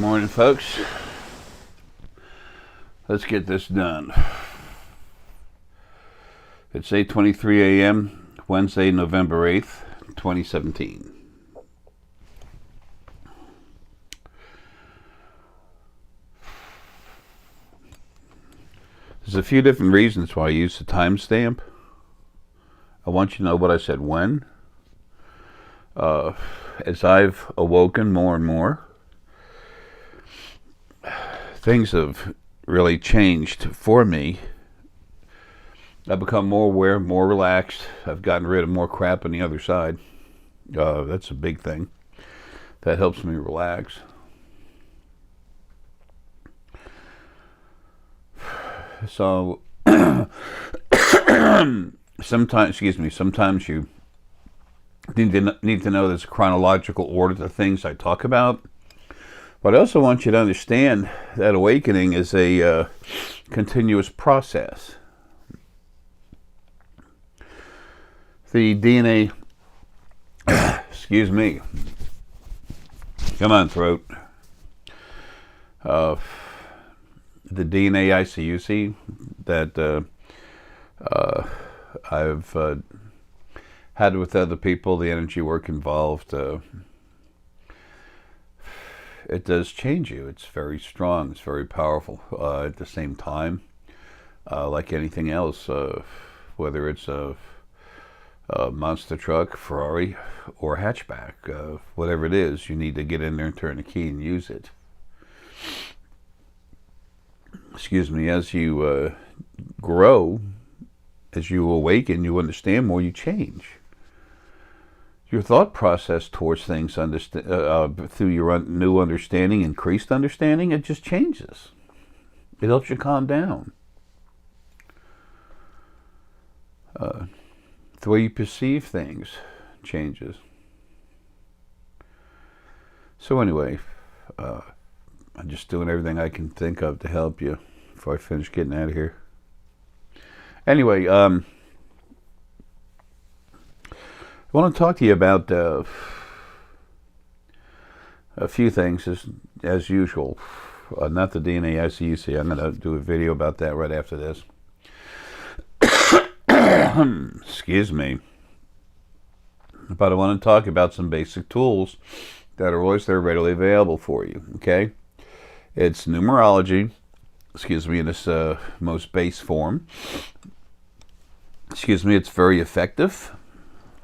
morning, folks. Let's get this done. It's 8:23 a.m., Wednesday, November 8th, 2017. There's a few different reasons why I use the timestamp. I want you to know what I said when. As I've awoken more and more, things have really changed for me. I've become more aware, more relaxed. I've gotten rid of more crap on the other side. That's a big thing. That helps me relax. So, sometimes you need to know there's a chronological order to things I talk about. But I also want you to understand that awakening is a continuous process. The DNA, excuse me, come on, throat. The DNA ICUC that I've had with other people, the energy work involved, it does change you. It's very strong. It's very powerful. At the same time, like anything else, whether it's a monster truck, Ferrari, or hatchback, whatever it is, you need to get in there and turn the key and use it. Excuse me. As you grow, as you awaken, you understand more, you change. Your thought process towards things through your new understanding, increased understanding, it just changes. It helps you calm down. The way you perceive things changes. So anyway, I'm just doing everything I can think of to help you before I finish getting out of here. Anyway, I want to talk to you about a few things, as usual. Not the DNA ICUC. I'm going to do a video about that right after this. Excuse me. But I want to talk about some basic tools that are always there readily available for you, okay? It's numerology, excuse me, in its most base form. Excuse me, it's very effective.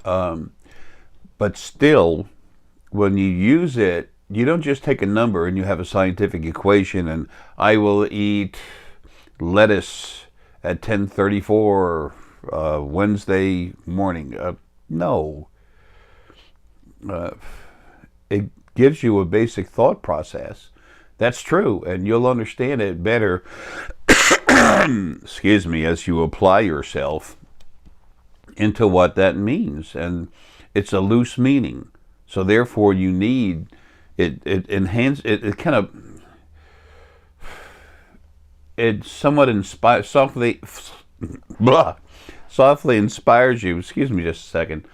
But still, when you use it, you don't just take a number and you have a scientific equation and I will eat lettuce at 10:34 Wednesday morning. No. It gives you a basic thought process. That's true, and you'll understand it better, excuse me, as you apply yourself into what that means. And it's a loose meaning, so therefore you need it somewhat softly inspires you. Excuse me just a second,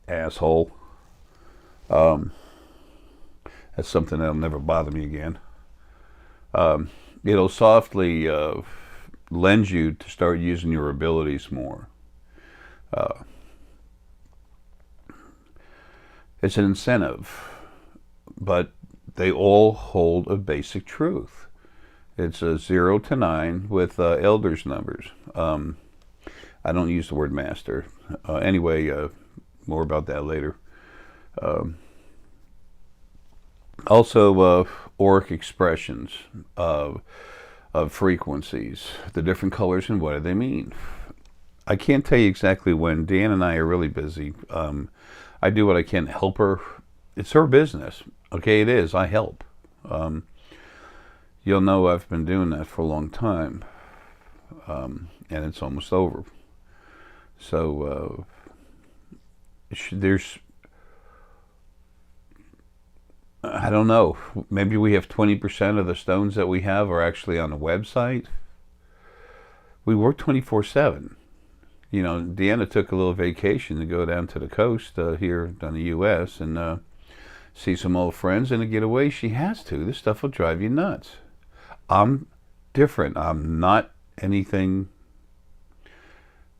asshole. That's something that'll never bother me again. It'll softly lend you to start using your abilities more. It's an incentive, but they all hold a basic truth. It's a 0 to 9 with elders numbers. I don't use the word master. Anyway, more about that later. Also, Auric expressions of frequencies, the different colors, and what do they mean. I can't tell you exactly when. Dan and I are really busy. I do what I can to help her. It's her business. Okay, it is. I help. You'll know I've been doing that for a long time. And it's almost over. So, there's, I don't know, maybe we have 20% of the stones that we have are actually on the website. We work 24/7. You know, Deanna took a little vacation to go down to the coast here in the U.S. and see some old friends and to get away, she has to. This stuff will drive you nuts. I'm different. I'm not anything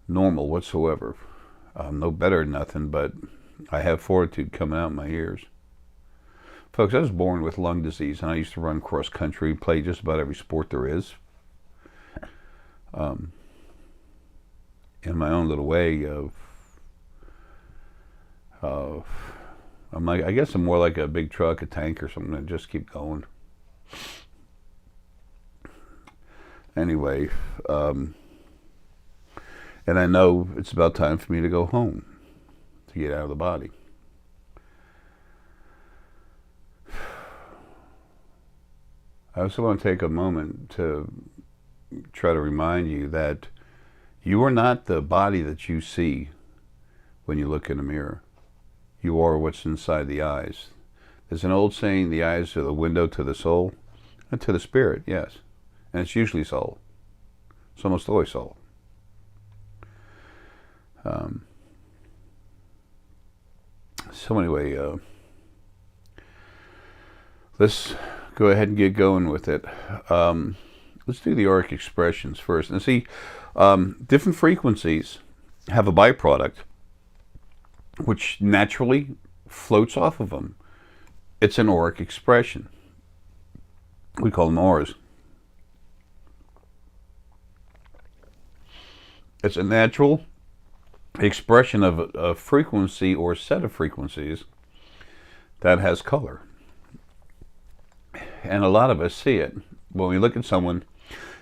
normal whatsoever. I'm no better than nothing, but I have fortitude coming out in my ears. Folks, I was born with lung disease, and I used to run cross country, play just about every sport there is. In my own little way I'm like, I guess I'm more like a big truck, a tank or something that just keep going. Anyway, and I know it's about time for me to go home, to get out of the body. I also want to take a moment to try to remind you that you are not the body that you see when you look in a mirror. You are what's inside the eyes. There's an old saying, the eyes are the window to the soul, and to the spirit, yes. And it's usually soul. It's almost always soul. So anyway, let's go ahead and get going with it. Let's do the Auric expressions first. And see, different frequencies have a byproduct which naturally floats off of them. It's an Auric expression. We call them auras. It's a natural expression of a frequency or set of frequencies that has color. And a lot of us see it. When we look at someone,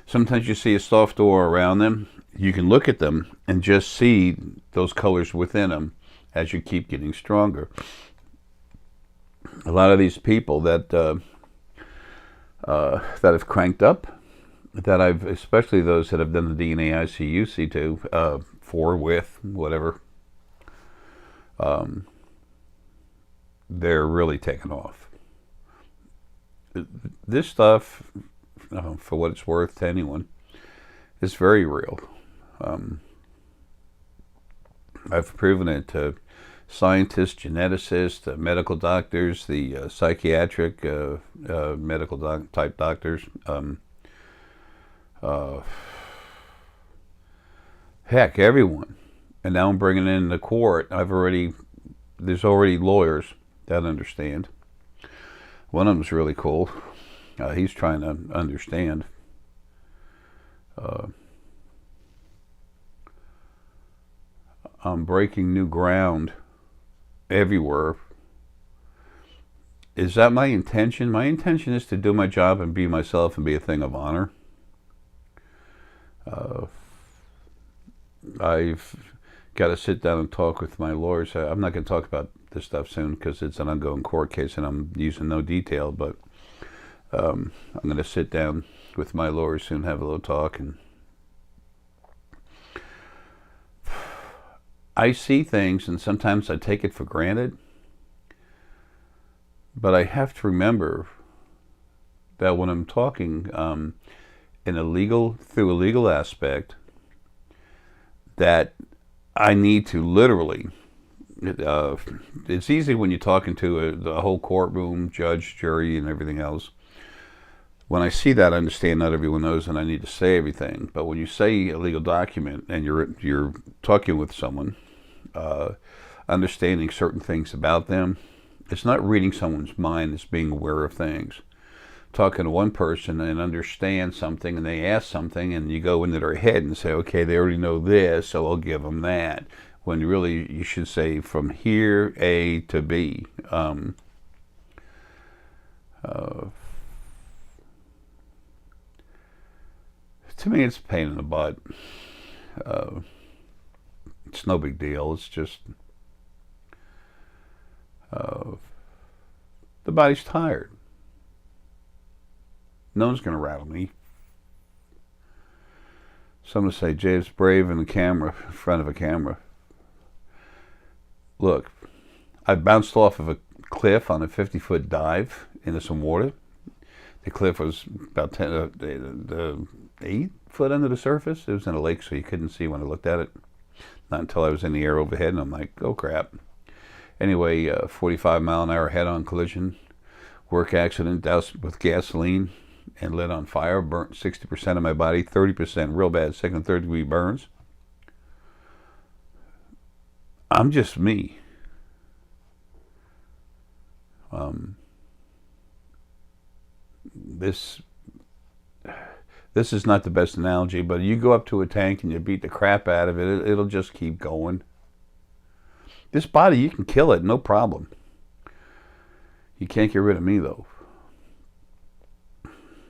sometimes you see a soft aura around them. You can look at them and just see those colors within them as you keep getting stronger. A lot of these people that have cranked up, that I've, especially those that have done the DNA ICUC to, for, with, whatever, they're really taken off. This stuff, for what it's worth to anyone, is very real. I've proven it to scientists, geneticists, medical doctors, the psychiatric medical type doctors, heck, everyone. And now I'm bringing in the court. There's already lawyers that understand. One of them's really cool. He's trying to understand. I'm breaking new ground everywhere. Is that my intention? My intention is to do my job and be myself and be a thing of honor. I've got to sit down and talk with my lawyers. I'm not going to talk about this stuff soon because it's an ongoing court case and I'm using no detail, but I'm going to sit down with my lawyers soon, have a little talk, and I see things and sometimes I take it for granted, but I have to remember that when I'm talking through a legal aspect, that I need to literally, it's easy when you're talking to the whole courtroom, judge, jury, and everything else. When I see that, I understand not everyone knows and I need to say everything. But when you say a legal document and you're talking with someone, understanding certain things about them, it's not reading someone's mind, it's being aware of things. Talking to one person and understand something and they ask something and you go into their head and say, okay, they already know this, so I'll give them that. When really you should say from here, A to B. To me, it's a pain in the butt. It's no big deal. It's just the body's tired. No one's going to rattle me. Someone say, Jay's brave in front of a camera. Look, I bounced off of a cliff on a 50-foot dive into some water. The cliff was about 8 foot under the surface. It was in a lake, so you couldn't see when I looked at it. Not until I was in the air overhead, and I'm like, oh crap. Anyway, 45-mile-an-hour head-on collision, work accident, doused with gasoline and lit on fire, burnt 60% of my body, 30% real bad second and third degree burns. I'm just me. This is not the best analogy, but you go up to a tank and you beat the crap out of it, it'll just keep going. This body, you can kill it, no problem. You can't get rid of me, though.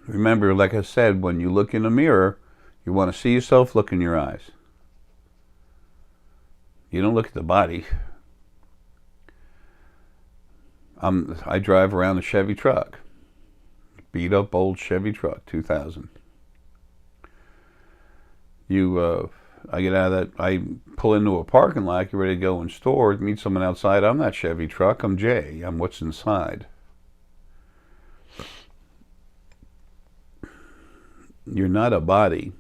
Remember, like I said, when you look in a mirror, you want to see yourself, look in your eyes. You don't look at the body. I drive around a Chevy truck. Beat up old Chevy truck, 2000. I get out of that, I pull into a parking lot, get ready to go in store, meet someone outside. I'm not Chevy truck, I'm Jay. I'm what's inside. You're not a body.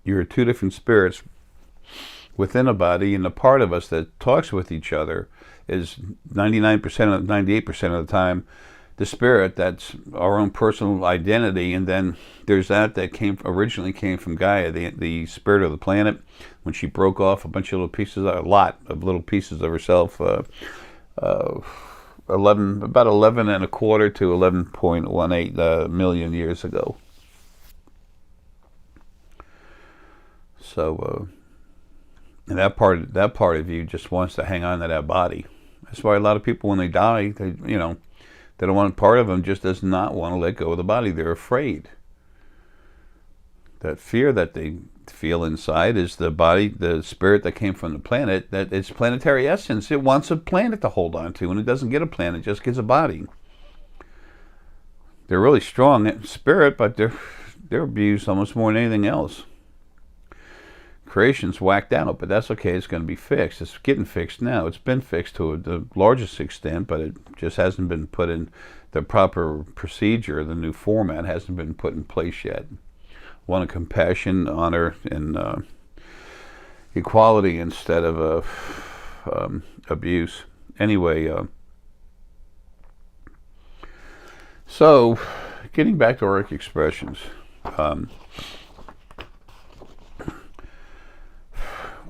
You're two different spirits within a body, and the part of us that talks with each other is 99%, 98% of the time the spirit that's our own personal identity, and then there's that originally came from Gaia, the spirit of the planet, when she broke off a bunch of little pieces, a lot of little pieces of herself, 11, about 11 and a quarter to 11.18 million years ago. So, and that part of you just wants to hang on to that body. That's why a lot of people, when they die, they don't want part of them, just does not want to let go of the body. They're afraid. That fear that they feel inside is the body, the spirit that came from the planet, that it's planetary essence. It wants a planet to hold on to, and it doesn't get a planet, it just gets a body. They're really strong in spirit, but they're abused almost more than anything else. Creation's whacked out, but that's okay. It's going to be fixed. It's getting fixed now. It's been fixed to the largest extent, but it just hasn't been put in the proper procedure. The new format hasn't been put in place yet. One of compassion, honor, and equality instead of abuse. Anyway, so getting back to Auric expressions.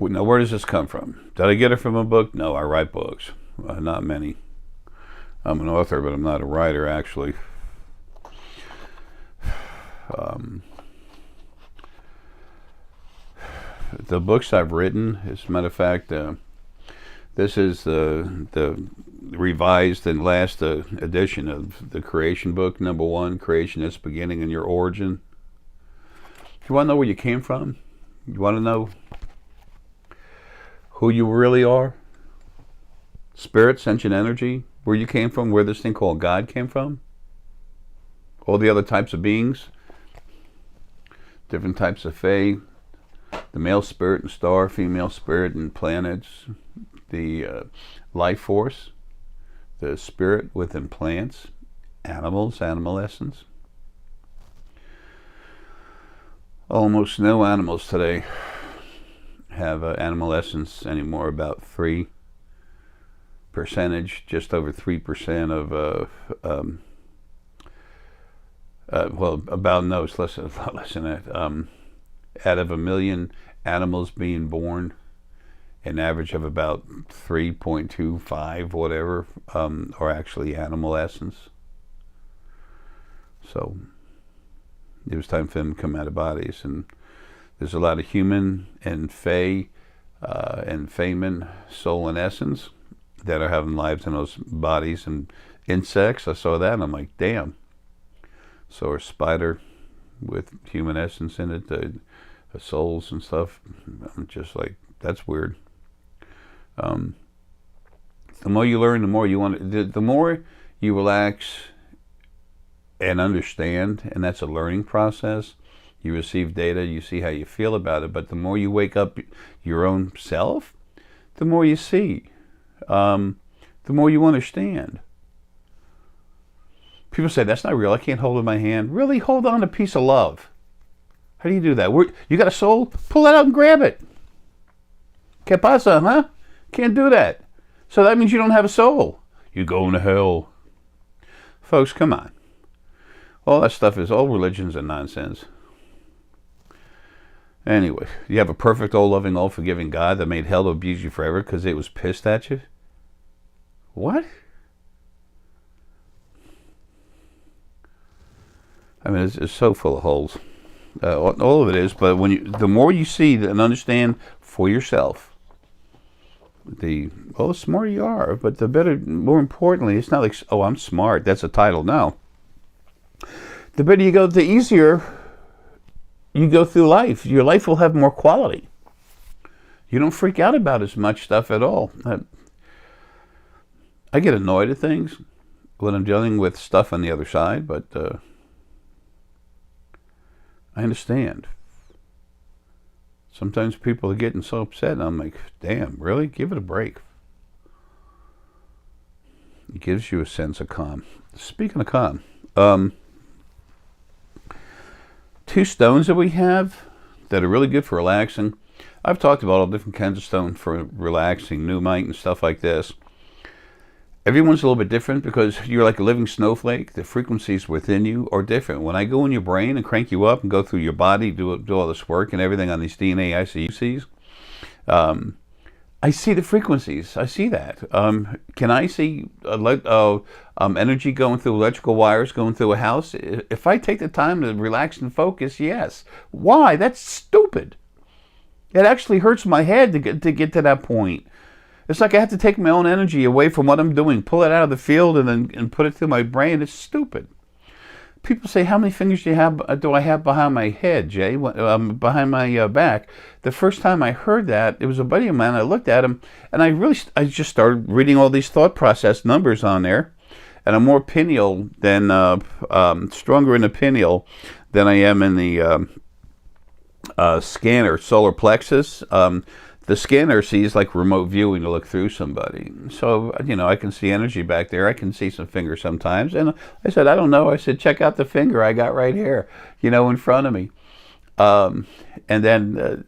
Now, where does this come from? Did I get it from a book? No, I write books. Not many. I'm an author, but I'm not a writer, actually. The books I've written, as a matter of fact, this is the revised and last edition of the Creation book, #1, Creation, Its Beginning and Your Origin. You want to know where you came from? You want to know who you really are? Spirit, sentient energy, where you came from, where this thing called God came from? All the other types of beings, different types of fae, the male spirit and star, female spirit and planets, the life force, the spirit within plants, animals, animal essence. Almost no animals today have animal essence anymore. About 3%, just over 3% of well, about, no, it's less than that. Out of 1 million animals being born, an average of about 3.25 whatever are actually animal essence. So it was time for them to come out of bodies, and there's a lot of human and fae and faemen, soul and essence, that are having lives in those bodies. And insects, I saw that and I'm like, damn. So a spider with human essence in it, the souls and stuff. I'm just like, that's weird. The more you learn, the more you want to, the more you relax and understand, and that's a learning process. You receive data, you see how you feel about it, but the more you wake up your own self, the more you see, the more you understand. People say, that's not real, I can't hold it in my hand. Really? Hold on to a piece of love. How do you do that? You got a soul? Pull that out and grab it. ¿Qué pasa, huh? Can't do that. So that means you don't have a soul. You're going to hell. Folks, come on. All that stuff is, all religions are nonsense. Anyway, you have a perfect, all-loving, all-forgiving God that made hell to abuse you forever because it was pissed at you? What? I mean, it's so full of holes. All of it is, but the more you see and understand for yourself, the smarter you are, but the better, more importantly, it's not like, oh, I'm smart, that's a title. No. The better you go, the easier you go through life. Your life will have more quality. You don't freak out about as much stuff at all. I get annoyed at things when I'm dealing with stuff on the other side, but I understand. Sometimes people are getting so upset, and I'm like, damn, really? Give it a break. It gives you a sense of calm. Speaking of calm, 2 stones that we have that are really good for relaxing. I've talked about all different kinds of stones for relaxing, Numite and stuff like this. Everyone's a little bit different because you're like a living snowflake. The frequencies within you are different. When I go in your brain and crank you up and go through your body, do all this work and everything on these DNA ICUCs, I see the frequencies. I see that. Can I see energy going through electrical wires going through a house? If I take the time to relax and focus, yes. Why? That's stupid. It actually hurts my head to get to that point. It's like I have to take my own energy away from what I'm doing, pull it out of the field, and put it through my brain. It's stupid. People say, how many fingers do I have behind my head, Jay? Behind my back. The first time I heard that, it was a buddy of mine. I looked at him, and I just started reading all these thought process numbers on there. And I'm more pineal than, stronger in the pineal than I am in the scanner, solar plexus. The scanner sees like remote viewing to look through somebody. So, I can see energy back there. I can see some fingers sometimes. And I said, I don't know. I said, check out the finger I got right here, in front of me. And then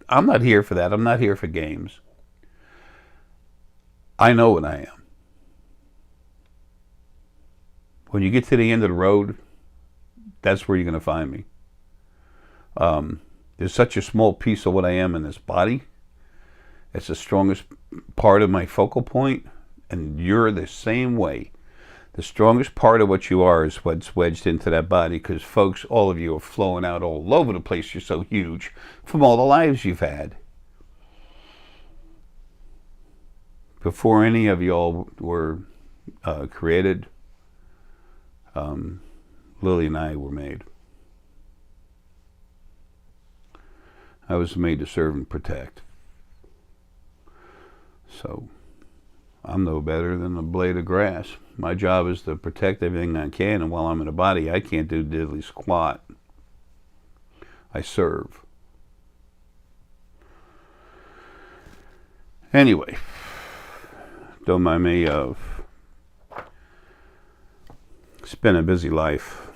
I'm not here for that. I'm not here for games. I know what I am. When you get to the end of the road, that's where you're going to find me. There's such a small piece of what I am in this body. It's the strongest part of my focal point, and you're the same way. The strongest part of what you are is what's wedged into that body, because folks, all of you are flowing out all over the place. You're so huge from all the lives you've had. Before any of y'all were created, Lily and I were made. I was made to serve and protect. So, I'm no better than a blade of grass. My job is to protect everything I can, and while I'm in a body, I can't do diddly squat. I serve. Anyway, don't mind me. It's been a busy life.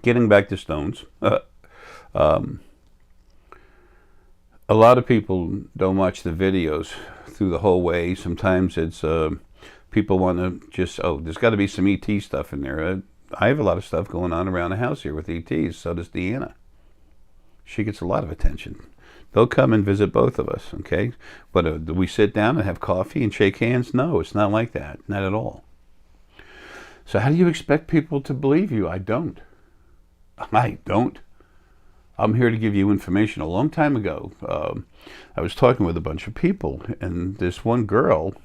Getting back to stones. A lot of people don't watch the videos through the whole way. Sometimes it's people want to just, there's got to be some ET stuff in there. I have a lot of stuff going on around the house here with ETs. So does Deanna. She gets a lot of attention. They'll come and visit both of us, okay? But do we sit down and have coffee and shake hands? No, it's not like that. Not at all. So how do you expect people to believe you? I don't. I don't. I'm here to give you information. A long time ago, I was talking with a bunch of people, and this one girl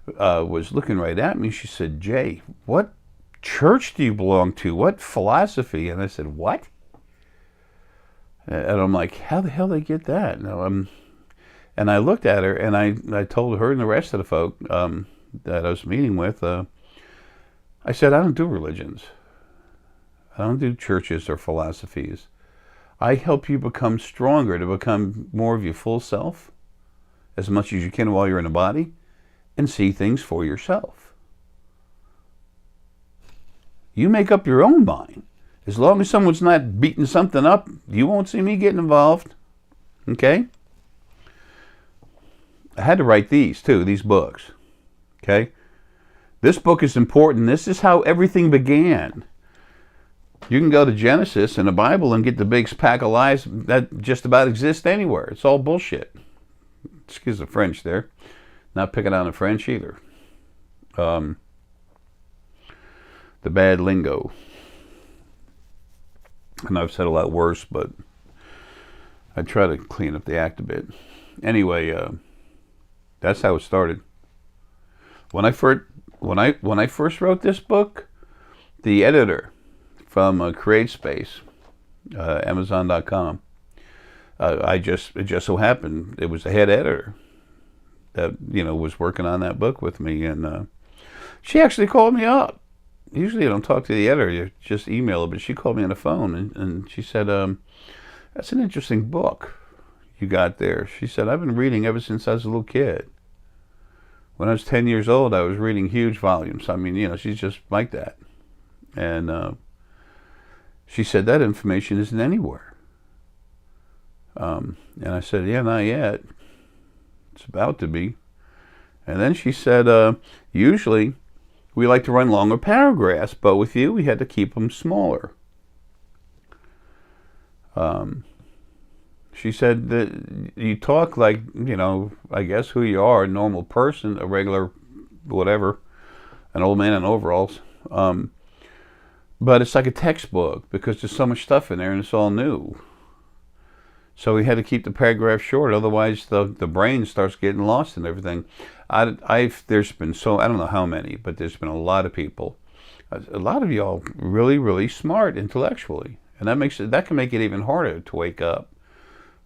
was looking right at me. She said, Jay, what church do you belong to? What philosophy? And I said, what? And I'm like, how the hell did they get that? And I looked at her, and I told her and the rest of the folk that I was meeting with, I said, I don't do religions. I don't do churches or philosophies. I help you become stronger, to become more of your full self, as much as you can while you're in a body, and see things for yourself. You make up your own mind. As long as someone's not beating something up, you won't see me getting involved. Okay? I had to write these too, these books. Okay? This book is important. This is how everything began. You can go to Genesis in the Bible and get the biggest pack of lies that just about exist anywhere. It's all bullshit. Excuse the French there. Not picking on the French either. The bad lingo. And I've said a lot worse, but I try to clean up the act a bit. Anyway, that's how it started. When I first wrote this book, the editor from CreateSpace, Amazon.com, it just so happened it was the head editor that was working on that book with me, and she actually called me up. Usually I don't talk to the editor, you just email her, but she called me on the phone and she said, "That's an interesting book you got there." She said, "I've been reading ever since I was a little kid. When I was 10 years old, I was reading huge volumes." I mean, she's just like that. And she said, "That information isn't anywhere." And I said, "Yeah, not yet. It's about to be." And then she said, "Usually we like to run longer paragraphs, but with you, we had to keep them smaller." She said that you talk like, I guess who you are, a normal person, a regular whatever, an old man in overalls. But it's like a textbook because there's so much stuff in there and it's all new. So we had to keep the paragraph short, otherwise the brain starts getting lost in everything. There's been I don't know how many, but there's been a lot of people, a lot of y'all really, really smart intellectually, and that can make it even harder to wake up.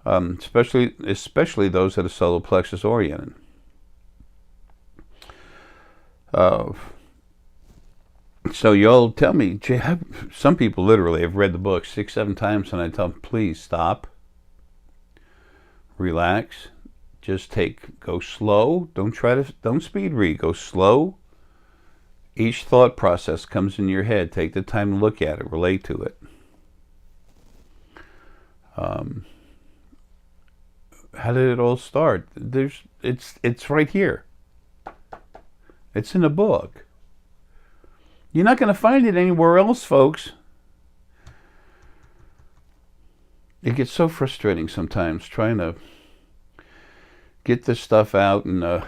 Especially those that are solar plexus oriented. So y'all tell me, some people literally have read the book 6-7 times, and I tell them, please stop, relax, just go slow. Don't speed read, go slow. Each thought process comes in your head. Take the time to look at it, relate to it. How did it all start? It's right here. It's in a book. You're not going to find it anywhere else, folks. It gets so frustrating sometimes trying to get this stuff out and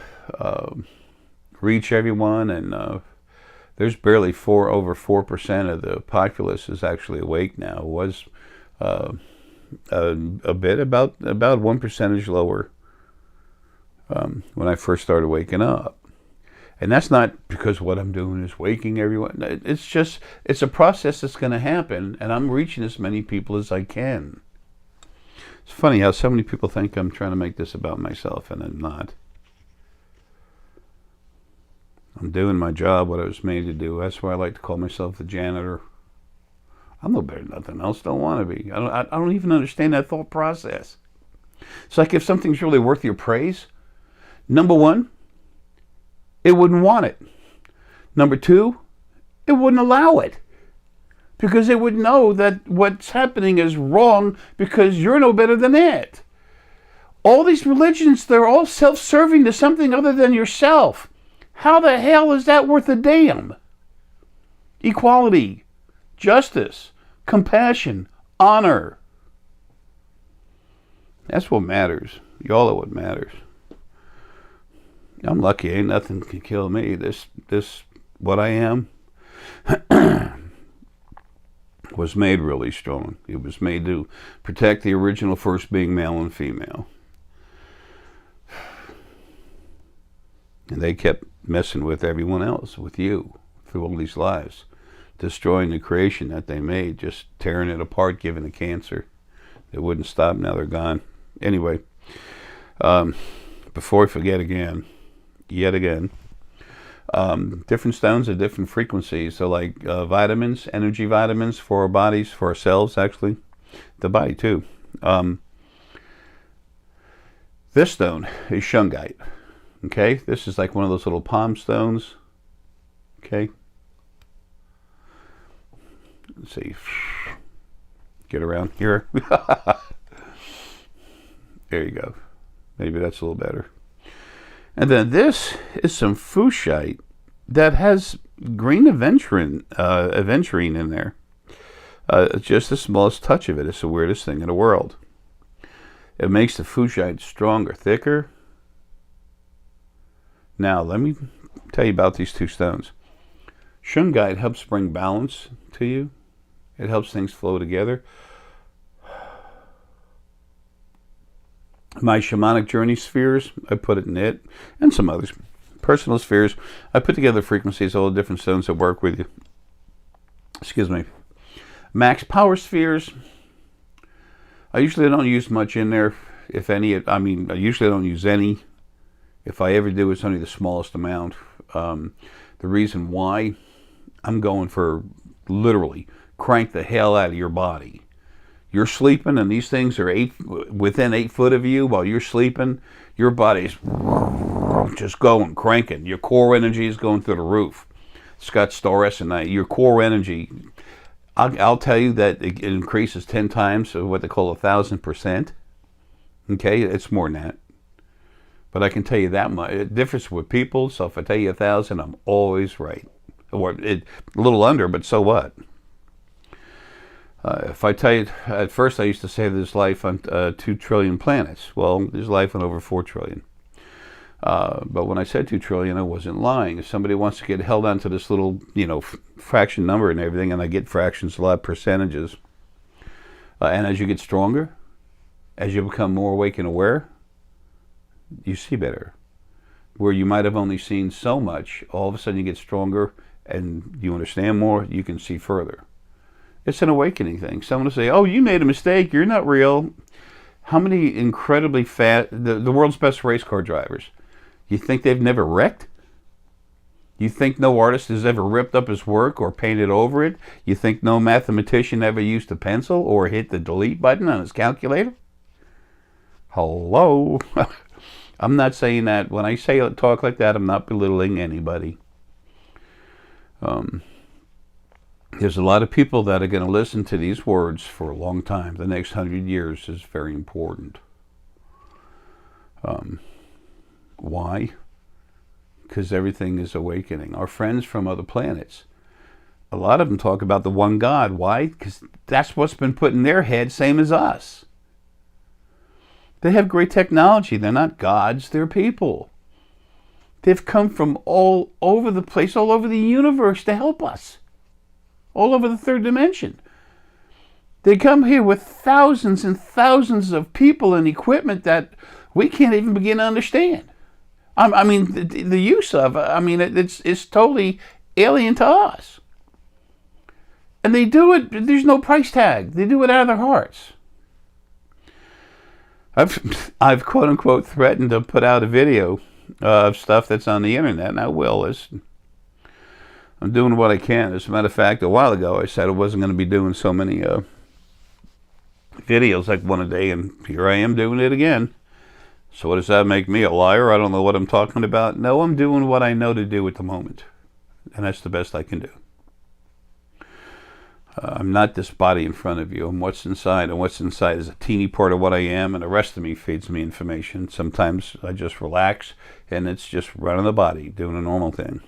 reach everyone, and there's barely over 4% of the populace is actually awake now. It was a bit about 1% lower when I first started waking up, and that's not because what I'm doing is waking everyone. It's a process that's going to happen, and I'm reaching as many people as I can. It's funny how so many people think I'm trying to make this about myself, and I'm not. I'm doing my job, what I was made to do. That's why I like to call myself the janitor. I'm no better than nothing else. Don't want to be. I don't even understand that thought process. It's like if something's really worth your praise, number one, it wouldn't want it. Number two, it wouldn't allow it. Because it would know that what's happening is wrong because you're no better than it. All these religions, they're all self-serving to something other than yourself. How the hell is that worth a damn? Equality, justice, compassion, honor. That's what matters. Y'all are what matters. I'm lucky. Ain't nothing can kill me. This what I am was made really strong. It was made to protect the original first being, male and female. And they kept messing with everyone else, with you, through all these lives. Destroying the creation that they made, just tearing it apart, giving it cancer. It wouldn't stop, now they're gone. Anyway, before I forget yet again, different stones at different frequencies. So like vitamins, energy vitamins for our bodies, for ourselves actually, the body too. This stone is shungite. Okay, this is like one of those little palm stones. Okay. Let's see. Get around here. There you go. Maybe that's a little better. And then this is some fuchsite that has green aventurine in there. Just the smallest touch of it. It's the weirdest thing in the world. It makes the fuchsite stronger, thicker. Now, let me tell you about these two stones. Shungite helps bring balance to you. It helps things flow together. My shamanic journey spheres, I put it in it, and some others. Personal spheres, I put together frequencies, all the different stones that work with you. Excuse me. Max power spheres, I usually don't use much in there, if any. I usually don't use any. If I ever do, it's only the smallest amount. The reason why, I'm going for literally crank the hell out of your body. You're sleeping and these things are within 8 foot of you while you're sleeping. Your body's just going, cranking. Your core energy is going through the roof. Scott Storrs and your core energy, I'll tell you that it increases 10 times, so what they call 1,000%. Okay, it's more than that. But I can tell you that much. It differs with people, so if I tell you 1,000, I'm always right. Or a little under, but so what? If I tell you, at first I used to say there's life on 2 trillion planets. Well, there's life on over 4 trillion. But when I said 2 trillion, I wasn't lying. If somebody wants to get held onto this little, fraction number and everything, and I get fractions, a lot of percentages. And as you get stronger, as you become more awake and aware, you see better. Where you might have only seen so much, all of a sudden you get stronger and you understand more, you can see further. It's an awakening thing. Someone will say, oh, you made a mistake, you're not real. How many incredibly fast, the world's best race car drivers, you think they've never wrecked? You think no artist has ever ripped up his work or painted over it? You think no mathematician ever used a pencil or hit the delete button on his calculator? Hello? I'm not saying that. When I say talk like that, I'm not belittling anybody. There's a lot of people that are going to listen to these words for a long time. The next 100 years is very important. Why? Because everything is awakening. Our friends from other planets, a lot of them talk about the one God. Why? Because that's what's been put in their head, same as us. They have great technology. They're not gods, they're people. They've come from all over the place, all over the universe to help us. All over the third dimension. They come here with thousands and thousands of people and equipment that we can't even begin to understand. The use of, it's totally alien to us. And they do it, there's no price tag. They do it out of their hearts. I've quote unquote threatened to put out a video of stuff that's on the internet, and I will. I'm doing what I can. As a matter of fact, a while ago I said I wasn't going to be doing so many videos like one a day, and here I am doing it again. So what does that make me, a liar? I don't know what I'm talking about. No, I'm doing what I know to do at the moment, and that's the best I can do. I'm not this body in front of you. I'm what's inside, and what's inside is a teeny part of what I am, and the rest of me feeds me information. Sometimes I just relax, and it's just running the body, doing a normal thing.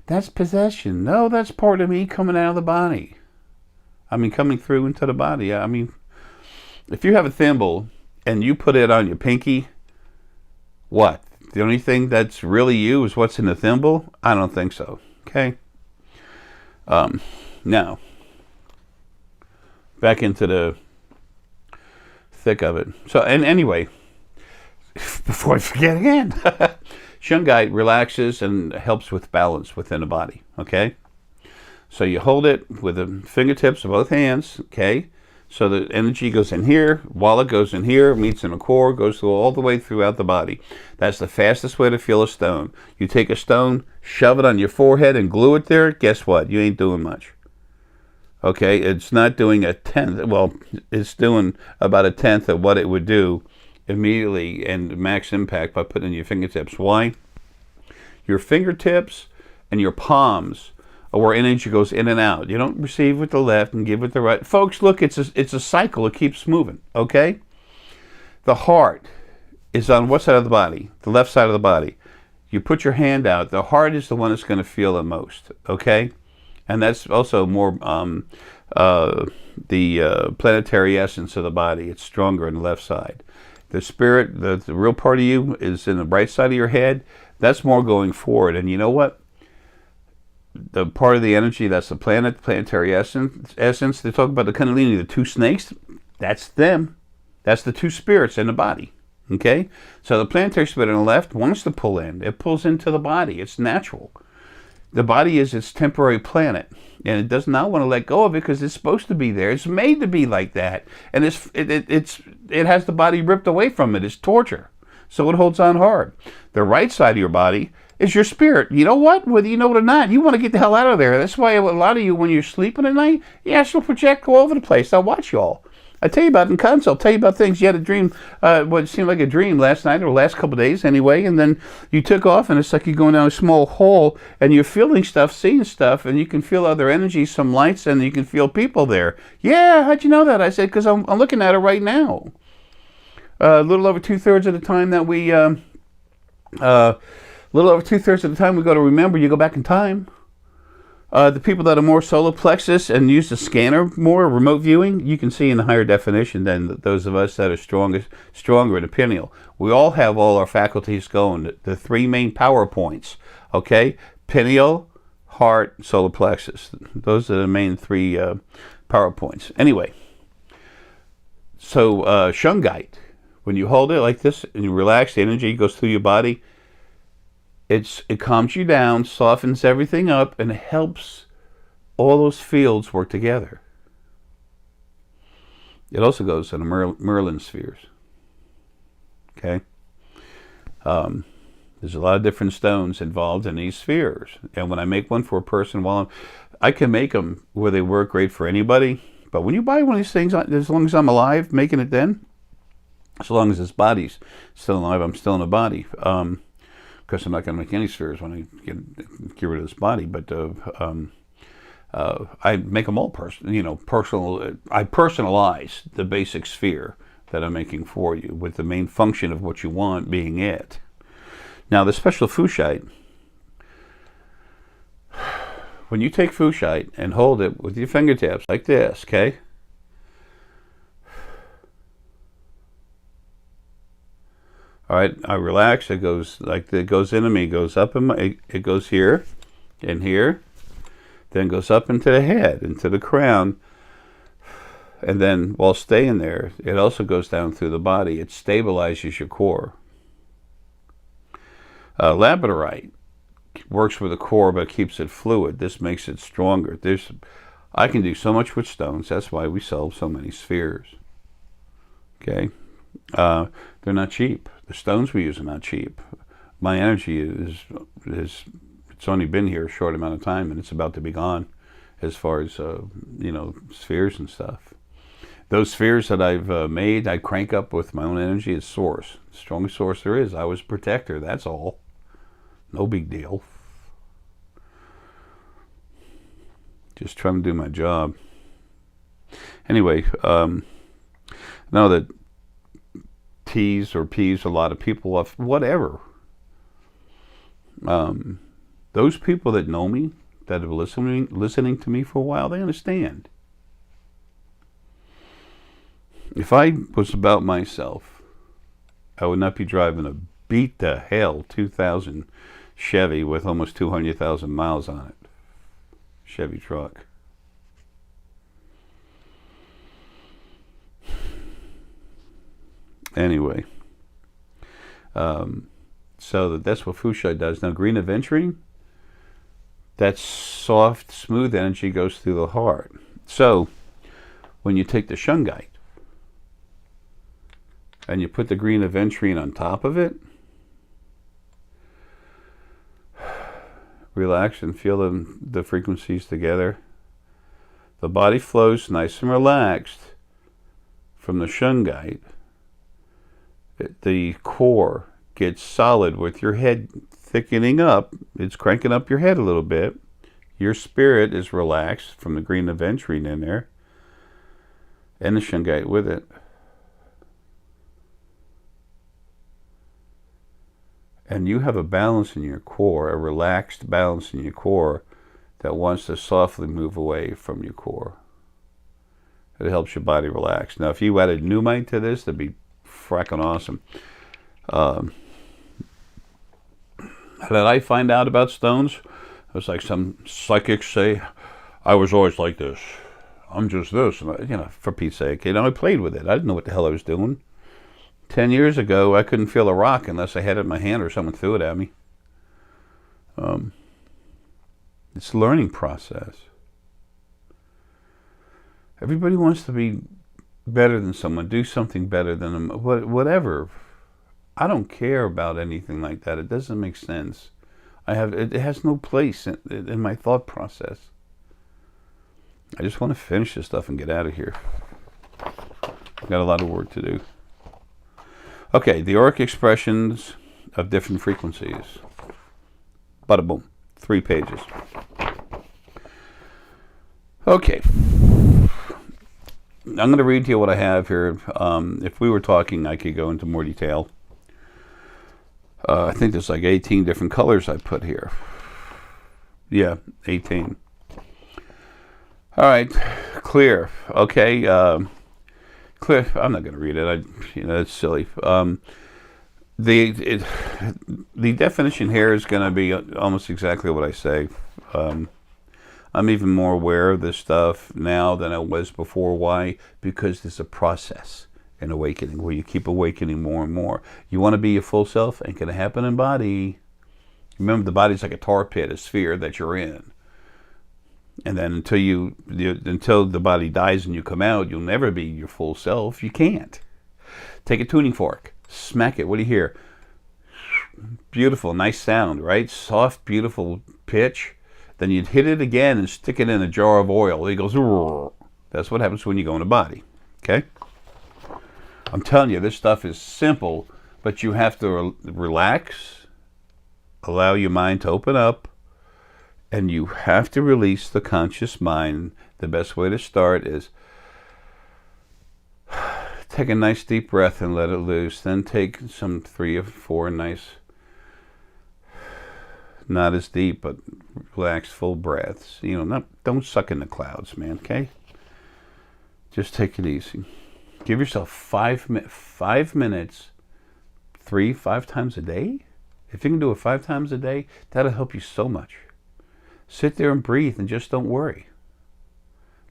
That's possession. No, that's part of me coming out of the body. Coming through into the body. If you have a thimble, and you put it on your pinky, what? The only thing that's really you is what's in the thimble? I don't think so. Okay? Now, back into the thick of it. So, and anyway, before I forget again, Shungite relaxes and helps with balance within the body, okay? So you hold it with the fingertips of both hands, okay? So the energy goes in here, wallet goes in here, meets in the core, goes through all the way throughout the body. That's the fastest way to feel a stone. You take a stone, shove it on your forehead and glue it there, guess what? You ain't doing much. Okay, it's not doing a tenth. Well, it's doing about a tenth of what it would do immediately and max impact by putting in your fingertips. Why? Your fingertips and your palms are where energy goes in and out. You don't receive with the left and give with the right. Folks, look, it's a cycle. It keeps moving, okay? The heart is on what side of the body? The left side of the body. You put your hand out. The heart is the one that's going to feel the most, okay? And that's also more the planetary essence of the body. It's stronger on the left side. The spirit, the real part of you is in the right side of your head. That's more going forward. And you know what? The part of the energy that's the planetary essence. They talk about the Kundalini, the two snakes. That's them. That's the two spirits in the body. Okay? So the planetary spirit on the left wants to pull in. It pulls into the body. It's natural. The body is its temporary planet, and it does not want to let go of it because it's supposed to be there. It's made to be like that, and it has the body ripped away from it. It's torture, so it holds on hard. The right side of your body is your spirit. You know what? Whether you know it or not, you want to get the hell out of there. That's why a lot of you, when you're sleeping at night, you astral project all over the place. I watch y'all. I tell you about it in consult. Tell you about things. You had a dream, what seemed like a dream last night or last couple of days anyway, and then you took off, and it's like you're going down a small hole, and you're feeling stuff, seeing stuff, and you can feel other energies, some lights, and you can feel people there. Yeah, how'd you know that? I said, because I'm looking at it right now. A little over 2/3 of the time that we, go to remember, you go back in time. The people that are more solar plexus and use the scanner more, remote viewing, you can see in a higher definition than those of us that are stronger in the pineal. We all have all our faculties going. The three main power points, okay? Pineal, heart, solar plexus. Those are the main three power points. Anyway, so shungite, when you hold it like this and you relax, the energy goes through your body. It calms you down, softens everything up, and it helps all those fields work together. It also goes in the Merlin spheres. Okay? There's a lot of different stones involved in these spheres. And when I make one for a person, I can make them where they work great for anybody. But when you buy one of these things, as long as I'm alive, making it then, as long as this body's still alive, I'm still in the body. Because I'm not going to make any spheres when I get rid of this body, but I make them all personal. I personalize the basic sphere that I'm making for you, with the main function of what you want being it. Now, the special fuchsite, when you take fuchsite and hold it with your fingertips like this, okay? All right, I relax. It goes into me. It goes up it goes here, and here, then goes up into the head, into the crown, and then while staying there, it also goes down through the body. It stabilizes your core. Labradorite works with the core, but keeps it fluid. This makes it stronger. I can do so much with stones. That's why we sell so many spheres. Okay, they're not cheap. The stones we use are not cheap. My energy is it's only been here a short amount of time, and it's about to be gone, as far as spheres and stuff. Those spheres that I've made, I crank up with my own energy as source. The strongest source there is. I was a protector. That's all. No big deal. Just trying to do my job. Anyway, know that T's or P's a lot of people off, whatever. Those people that know me, that have been listening to me for a while, they understand. If I was about myself, I would not be driving a beat to hell 2000 Chevy with almost 200,000 miles on it. Chevy truck. Anyway, so that's what fuchsite does. Now, green aventurine, that soft, smooth energy goes through the heart. So, when you take the shungite and you put the green aventurine on top of it, relax and feel the frequencies together. The body flows nice and relaxed from the shungite. The core gets solid with your head thickening up. It's cranking up your head a little bit. Your spirit is relaxed from the green aventurine in there, and the shungite with it. And you have a balance in your core, a relaxed balance in your core that wants to softly move away from your core. It helps your body relax. Now, if you added Numite to this, that'd be fracking awesome. How did I find out about stones? It was like some psychics say, I was always like this. I'm just this. And I, for Pete's sake, I played with it. I didn't know what the hell I was doing. 10 years ago, I couldn't feel a rock unless I had it in my hand or someone threw it at me. It's a learning process. Everybody wants to be better than someone, do something better than them, whatever. I don't care about anything like that. It doesn't make sense. It has no place in my thought process. I just want to finish this stuff and get out of here. I've got a lot of work to do. Okay, the Auric expressions of different frequencies. Bada boom. 3 pages. Okay. I'm going to read to you what I have here. If we were talking, I could go into more detail. I think there's like 18 different colors I put here. Yeah, 18. All right, clear. Okay, clear. I'm not going to read it. It's silly. The definition here is going to be almost exactly what I say. I'm even more aware of this stuff now than I was before. Why? Because there's a process in awakening where you keep awakening more and more. You want to be your full self? Ain't going to happen in body. Remember, the body's like a tar pit, a sphere that you're in. And then until the body dies and you come out, you'll never be your full self. You can't. Take a tuning fork, smack it. What do you hear? Beautiful, nice sound, right? Soft, beautiful pitch. Then you'd hit it again and stick it in a jar of oil. It goes, roar. That's what happens when you go in a body. Okay? I'm telling you, this stuff is simple, but you have to relax, allow your mind to open up, and you have to release the conscious mind. The best way to start is take a nice deep breath and let it loose. Then take some 3 or 4 nice, not as deep, but relaxed, full breaths. Don't suck in the clouds, man, okay? Just take it easy. Give yourself 5 minutes, 5 times a day. If you can do it 5 times a day, that'll help you so much. Sit there and breathe and just don't worry.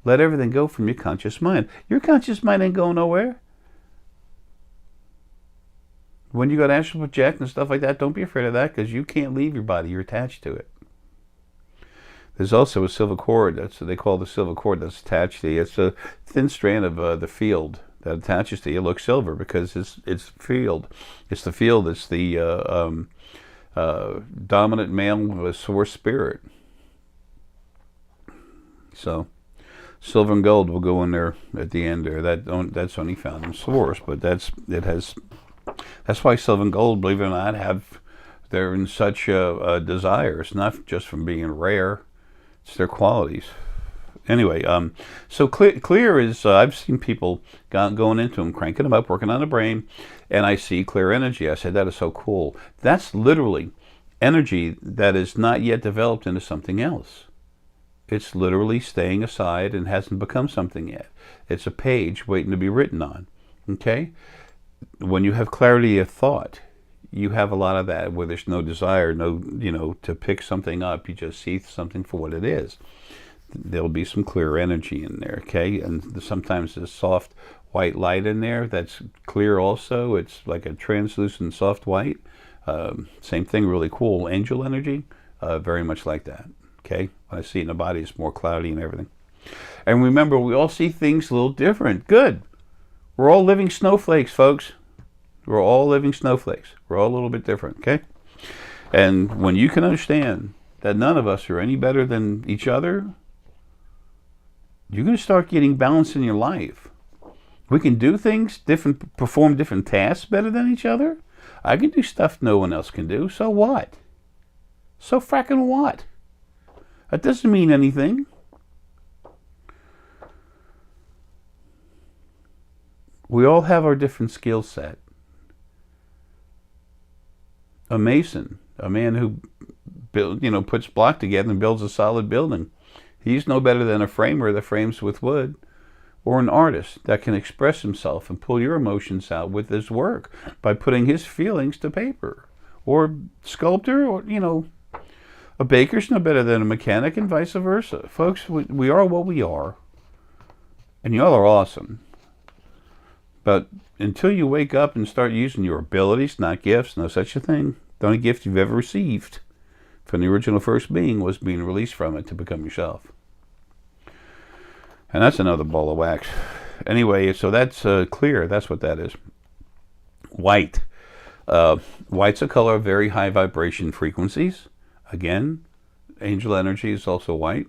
Let everything go from your conscious mind. Your conscious mind ain't going nowhere. When you got astral project and stuff like that, don't be afraid of that, because you can't leave your body. You're attached to it. There's also a silver cord. That's what they call the silver cord that's attached to you. It's a thin strand of the field that attaches to you. It looks silver because it's field. It's the field. It's the dominant male source spirit. So silver and gold will go in there at the end there. That's only found in source, but that's why silver and gold, believe it or not, they're in such a desire. It's not just from being rare; it's their qualities. Anyway, so clear is I've seen people going into them, cranking them up, working on the brain, and I see clear energy. I said, that is so cool. That's literally energy that is not yet developed into something else. It's literally staying aside and hasn't become something yet. It's a page waiting to be written on. Okay? When you have clarity of thought, you have a lot of that where there's no desire, to pick something up. You just see something for what it is. There'll be some clear energy in there, okay? And sometimes there's soft white light in there that's clear also. It's like a translucent soft white. Same thing, really cool. Angel energy, very much like that, okay? When I see it in the body, it's more cloudy and everything. And remember, we all see things a little different. Good. We're all living snowflakes, folks. We're all living snowflakes. We're all a little bit different, okay? And when you can understand that none of us are any better than each other, you're going to start getting balance in your life. We can do things different, perform different tasks better than each other. I can do stuff no one else can do. So what? So fracking what? That doesn't mean anything. We all have our different skill set. a mason, a man who puts block together and builds a solid building. He's no better than a framer that frames with wood, or an artist that can express himself and pull your emotions out with his work by putting his feelings to paper. Or sculptor, or a baker's no better than a mechanic, and vice versa. Folks, we are what we are, and y'all are awesome. But until you wake up and start using your abilities, not gifts, no such a thing. The only gift you've ever received from the original first being was being released from it to become yourself. And that's another ball of wax. Anyway, so that's clear. That's what that is. White. White's a color of very high vibration frequencies. Again, angel energy is also white.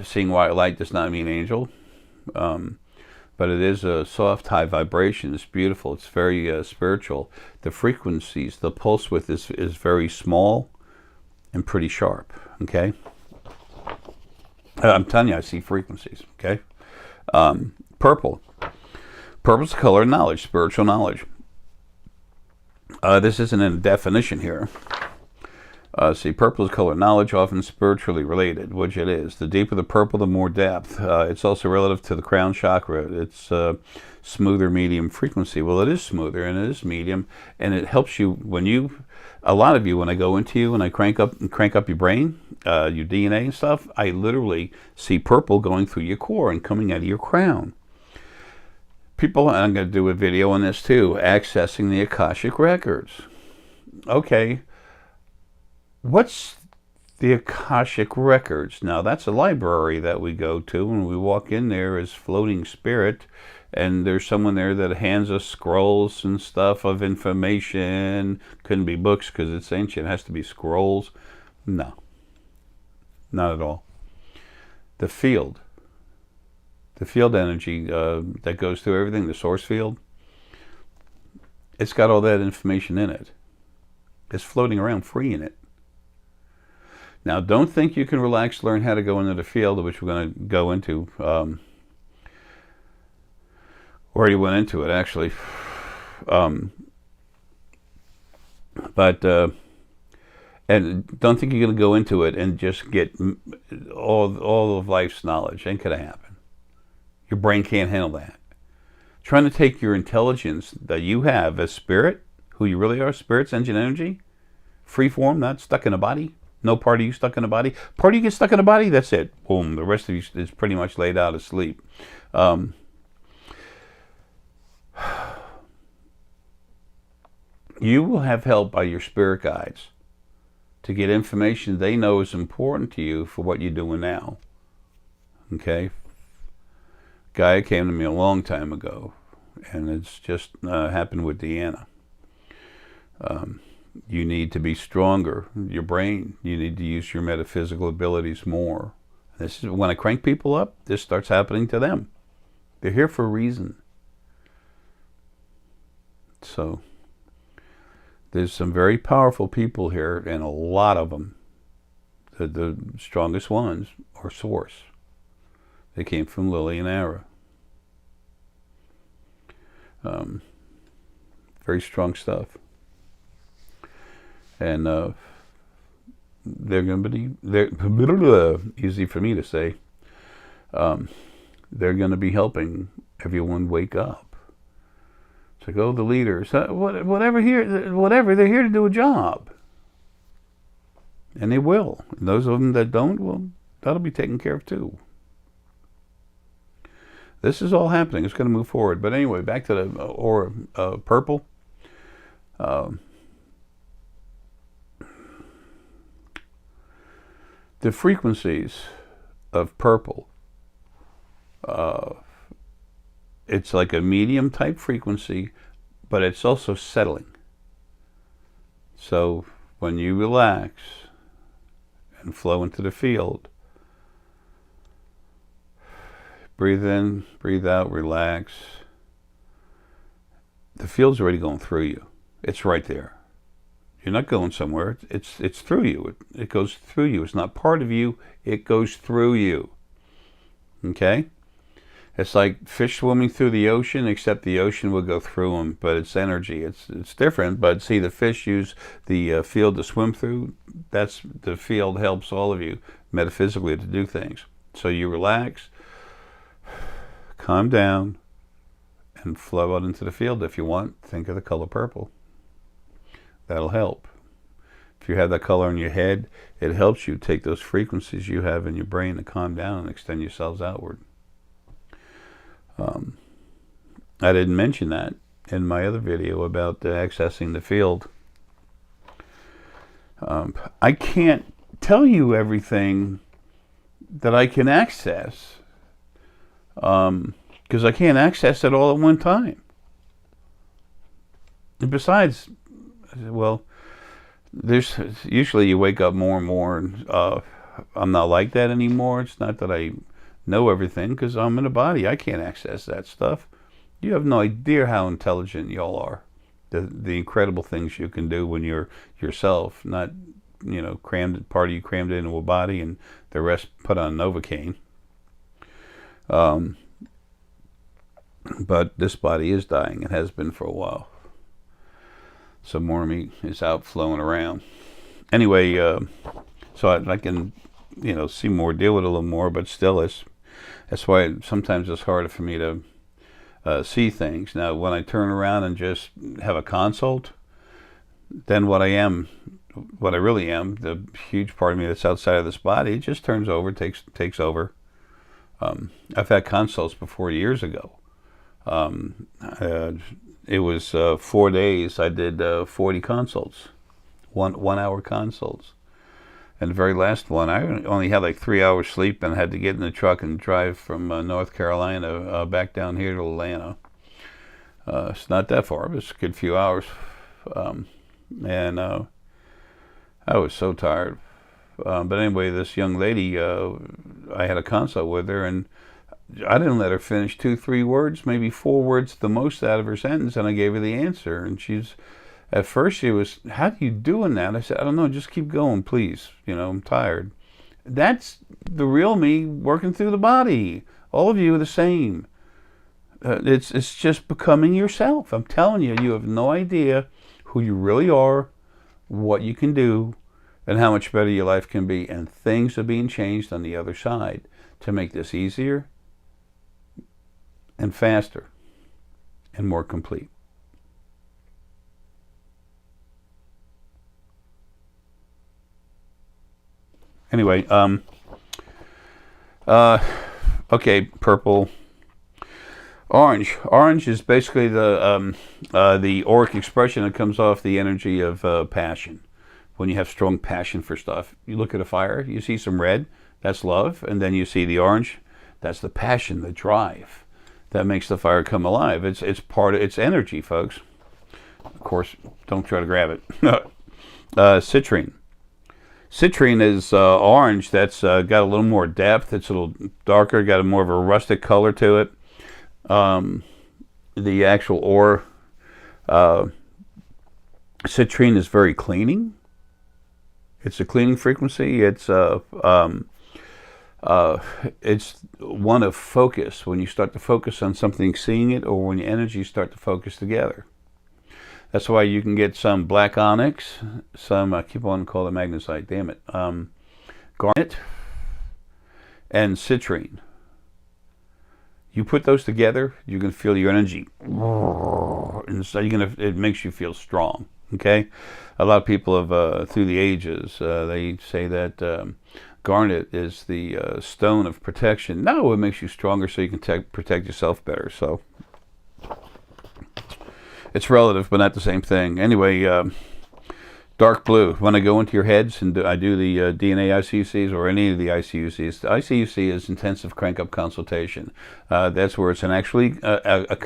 Seeing white light does not mean angel. But it is a soft, high vibration. It's beautiful. It's very spiritual. The frequencies, the pulse width is very small and pretty sharp. Okay? I'm telling you, I see frequencies. Okay? Purple. Purple's the color of knowledge, spiritual knowledge. This isn't in a definition here. See, purple is color knowledge, often spiritually related, which it is. The deeper the purple, the more depth. It's also relative to the crown chakra. It's smoother, medium frequency. Well, it is smoother and it is medium, and it helps you when a lot of you, when I go into you and I crank up your brain, your DNA and stuff, I literally see purple going through your core and coming out of your crown. People, and I'm going to do a video on this too, accessing the Akashic records. Okay. What's the Akashic records? Now, that's a library that we go to, and we walk in there as floating spirit, and there's someone there that hands us scrolls and stuff of information. Couldn't be books because it's ancient. It has to be scrolls. No, not at all. The field energy that goes through everything, the source field, it's got all that information in it. It's floating around free in it. Now, don't think you can relax, learn how to go into the field, which we're going to go into. Already went into it, actually. And don't think you're going to go into it and just get all of life's knowledge. Ain't going to happen. Your brain can't handle that. Trying to take your intelligence that you have as spirit, who you really are, spirit's engine energy, free form, not stuck in a body. No part of you stuck in a body. Part of you gets stuck in a body, that's it. Boom. The rest of you is pretty much laid out asleep. You will have help by your spirit guides to get information they know is important to you for what you're doing now. Okay? Guy came to me a long time ago, and it's just happened with Deanna. You need to be stronger. Your brain, you need to use your metaphysical abilities more. This is when I crank people up, this starts happening to them. They're here for a reason. So there's some very powerful people here, and a lot of them, the strongest ones, are source. They came from Lily and Arae. Very strong stuff. And they're going to be, easy for me to say, they're going to be helping everyone wake up. It's like, oh, the leaders, whatever, they're here to do a job. And they will. And those of them that don't, well, that'll be taken care of too. This is all happening. It's going to move forward. But anyway, back to the purple. The frequencies of purple, it's like a medium type frequency, but it's also settling. So when you relax and flow into the field, breathe in, breathe out, relax. The field's already going through you. It's right there. You're not going somewhere. It's through you. It goes through you. It's not part of you. It goes through you. Okay? It's like fish swimming through the ocean, except the ocean will go through them, but it's energy. It's different. But see, the fish use the field to swim through. That's the field helps all of you metaphysically to do things. So you relax, calm down, and flow out into the field. If you want, think of the color purple. That'll help. If you have that color in your head, it helps you take those frequencies you have in your brain to calm down and extend yourselves outward. I didn't mention that in my other video about accessing the field. I can't tell you everything that I can access because I can't access it all at one time. And besides, well, there's usually you wake up more and more and I'm not like that anymore. It's not that I know everything because I'm in a body. I can't access that stuff. You have no idea how intelligent y'all are. The incredible things you can do when you're yourself, not, you know, part of you crammed into a body and the rest put on Novocaine. But this body is dying. It has been for a while. So more of me is out flowing around. Anyway, so I can, you know, see more, deal with it a little more, but still that's why sometimes it's harder for me to see things. Now, when I turn around and just have a consult, then what I really am, the huge part of me that's outside of this body, it just turns over, takes over. I've had consults before years ago. It was 4 days. I did 40 consults, 1 hour consults. And the very last one, I only had like 3 hours sleep and had to get in the truck and drive from North Carolina back down here to Atlanta. It's not that far, but it's a good few hours. And I was so tired. But anyway, this young lady, I had a consult with her, and I didn't let her finish 2-3 words, maybe 4 words at the most out of her sentence, and I gave her the answer. And at first she was, how do you doing that? I said, I don't know, just keep going, please. You know, I'm tired. That's the real me working through the body. All of you are the same. It's just becoming yourself. I'm telling you, you have no idea who you really are, what you can do, and how much better your life can be. And things are being changed on the other side to make this easier and faster and more complete. Anyway, okay, purple, orange. Orange is basically the auric expression that comes off the energy of passion. When you have strong passion for stuff, you look at a fire, you see some red, that's love, and then you see the orange, that's the passion, the drive that makes the fire come alive. It's part of its energy, folks. Of course, don't try to grab it. Citrine. Citrine is orange. That's got a little more depth. It's a little darker, got a more of a rustic color to it. The actual ore, citrine is very cleaning. It's a cleaning frequency. It's one of focus. When you start to focus on something, seeing it, or when your energies start to focus together. That's why you can get some black onyx, some, I keep on calling it magnesite, damn it, garnet, and citrine. You put those together, you can feel your energy, and so it makes you feel strong, okay? A lot of people have, through the ages, they say that garnet is the stone of protection. No, it makes you stronger so you can protect yourself better, so it's relative, but not the same thing. Anyway, dark blue. When I go into your heads and I do the DNA ICUCs or any of the ICUCs, the ICUC is intensive crank-up consultation. That's where it's actually a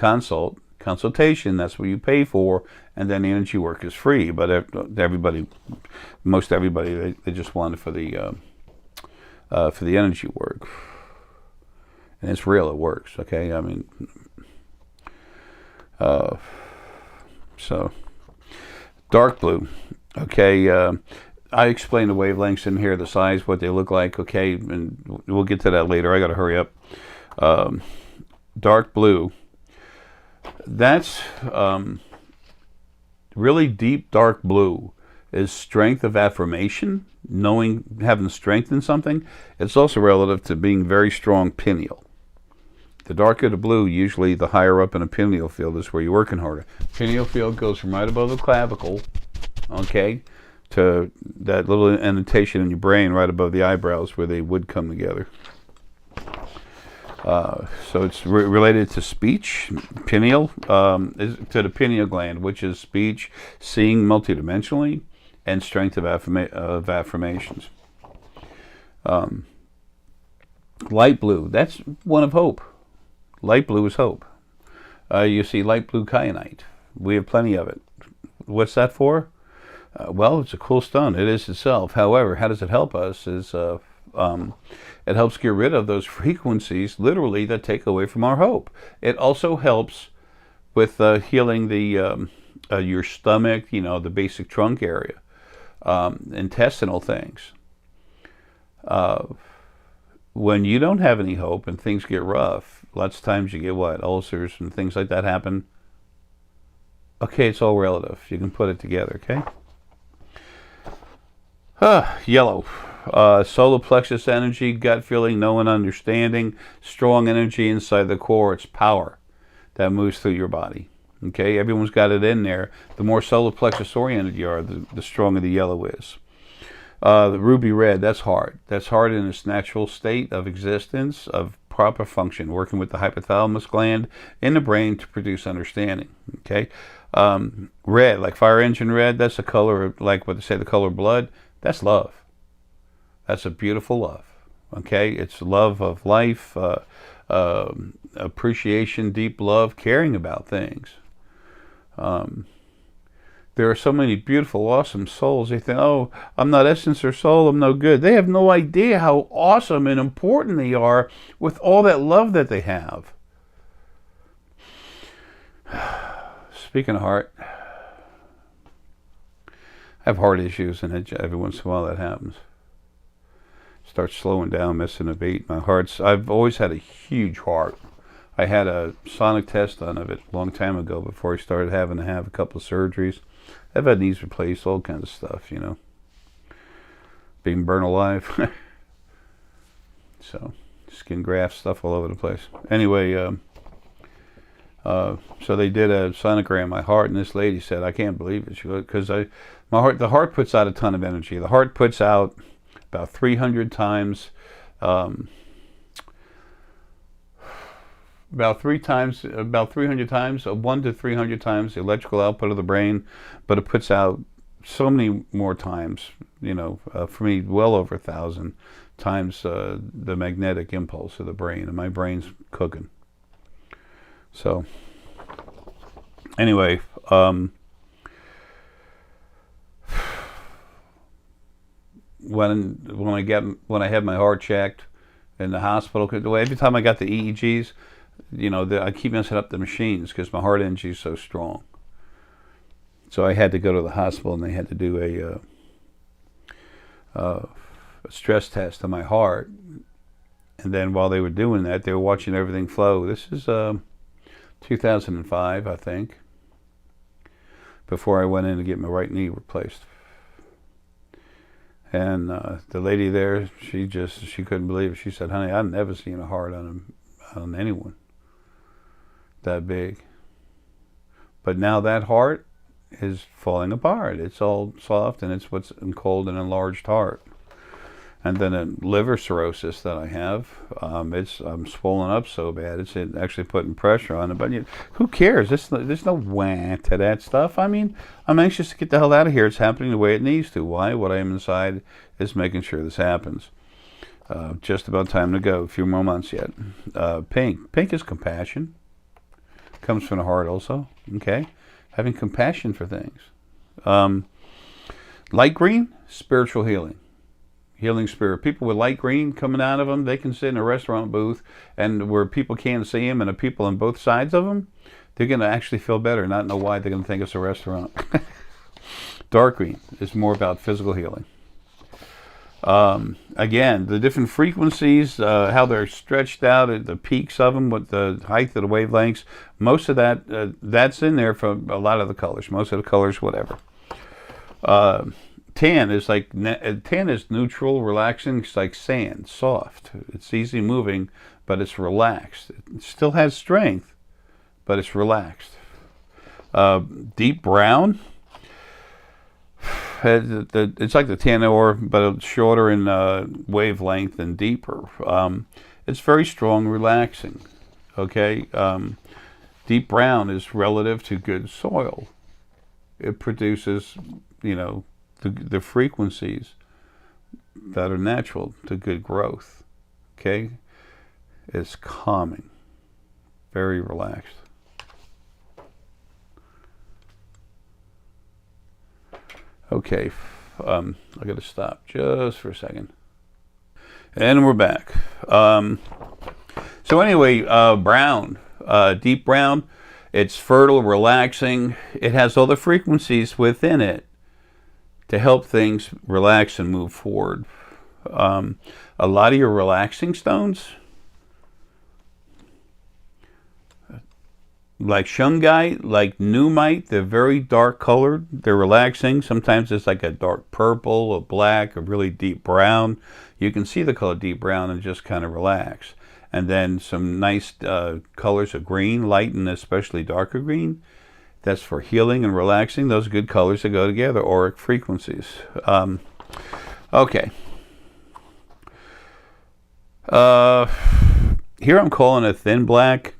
consultation. That's what you pay for, and then the energy work is free. But most everybody, they just want it for the energy work, and it's real. It works. Okay, I mean. So, dark blue, okay, I explained the wavelengths in here, the size, what they look like, okay, and we'll get to that later. I got to hurry up. dark blue. That's really deep dark blue is strength of affirmation, knowing, having strength in something. It's also relative to being very strong pineal. The darker the blue, usually the higher up in a pineal field is where you're working harder. Pineal field goes from right above the clavicle, okay, to that little indentation in your brain right above the eyebrows where they would come together. So it's related to speech, pineal, to the pineal gland, which is speech, seeing multidimensionally, and strength of affirmations. Light blue, that's one of hope. Light blue is hope. You see light blue kyanite. We have plenty of it. What's that for? Well, it's a cool stone. It is itself. However, how does it help us is it helps get rid of those frequencies, literally, that take away from our hope. It also helps with healing the your stomach, the basic trunk area, intestinal things. When you don't have any hope and things get rough, lots of times you get what? Ulcers and things like that happen. Okay, it's all relative. You can put it together, okay? Yellow. Solar plexus energy, gut feeling, knowing, understanding, strong energy inside the core. It's power that moves through your body. Okay, everyone's got it in there. The more solar plexus oriented you are, the stronger the yellow is. The ruby red, that's heart. That's heart in its natural state of existence, of proper function, working with the hypothalamus gland in the brain to produce understanding. Okay, red, like fire engine red, that's the color, like what they say, the color of blood. That's love. That's a beautiful love. Okay, it's love of life, appreciation, deep love, caring about things. There are so many beautiful, awesome souls. They think, oh, I'm not essence or soul, I'm no good. They have no idea how awesome and important they are with all that love that they have. Speaking of heart, I have heart issues, and every once in a while that happens. Starts slowing down, missing a beat. I've always had a huge heart. I had a sonic test done of it a long time ago before I started having to have a couple of surgeries. I've had knees replaced, all kinds of stuff, being burned alive. So, skin grafts, stuff all over the place. Anyway, so they did a sonogram of my heart, and this lady said, I can't believe it. She goes, because the heart puts out a ton of energy. The heart puts out about 300 times, about 300 times, 1 to 300 times the electrical output of the brain, but it puts out so many more times, for me, well over 1,000 times the magnetic impulse of the brain, and my brain's cooking. So, anyway, when I had my heart checked in the hospital, every time I got the EEGs, I keep messing up the machines because my heart energy is so strong. So I had to go to the hospital, and they had to do a stress test on my heart. And then while they were doing that, they were watching everything flow. This is 2005, I think, before I went in to get my right knee replaced. And the lady there, she couldn't believe it. She said, honey, I've never seen a heart on anyone that big. But now that heart is falling apart. It's all soft, and it's what's called an enlarged heart. And then a liver cirrhosis that I have, I'm swollen up so bad, it's actually putting pressure on it. But who cares? There's no wah to that stuff. I mean, I'm anxious to get the hell out of here. It's happening the way it needs to. Why? What I am inside is making sure this happens. Just about time to go. A few more months yet. Pink. Pink is compassion. Comes from the heart also. Okay? Having compassion for things. Light green, spiritual healing. Healing spirit. People with light green coming out of them, they can sit in a restaurant booth, and where people can't see them and the people on both sides of them, they're going to actually feel better, not know why. They're going to think it's a restaurant. Dark green is more about physical healing. Again, the different frequencies, how they're stretched out at the peaks of them, with the height of the wavelengths, most of that, that's in there for a lot of the colors. Most of the colors, whatever. Tan is like, tan is neutral, relaxing. It's like sand, soft. It's easy moving, but it's relaxed. It still has strength, but it's relaxed. Deep brown, it's like the tan ore, but it's shorter in wavelength and deeper. It's very strong, relaxing. Okay, deep brown is relative to good soil. It produces, you know, the frequencies that are natural to good growth. Okay, it's calming, very relaxed. Okay, I got to stop just for a second. And we're back. So anyway, brown, deep brown, it's fertile, relaxing. It has all the frequencies within it to help things relax and move forward. A lot of your relaxing stones, like shungite, like numite, they're very dark colored. They're relaxing. Sometimes it's like a dark purple, a black, a really deep brown. You can see the color deep brown and just kind of relax. And then some nice colors of green, light and especially darker green. That's for healing and relaxing. Those are good colors that go together, auric frequencies. Okay. Here I'm calling a thin black.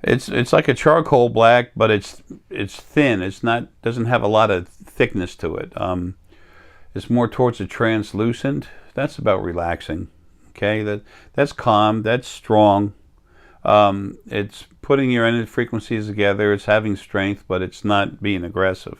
It's like a charcoal black, but it's thin. It's not, doesn't have a lot of thickness to it. It's more towards a translucent. That's about relaxing. Okay, that's calm. That's strong. It's putting your energy frequencies together. It's having strength, but it's not being aggressive.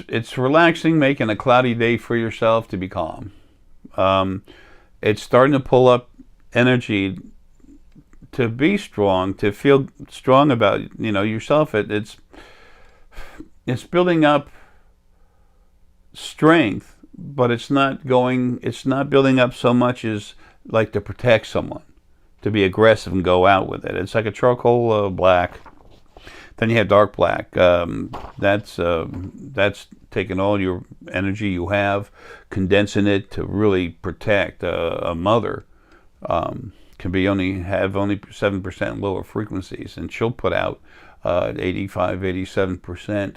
It's relaxing, making a cloudy day for yourself to be calm. It's starting to pull up energy to be strong, to feel strong about, you know, yourself. It's building up strength, but it's not building up so much as like to protect someone, to be aggressive and go out with it. It's like a charcoal black. Then you have dark black. That's taking all your energy you have, condensing it to really protect. A mother can have only 7% lower frequencies, and she'll put out 85, 87%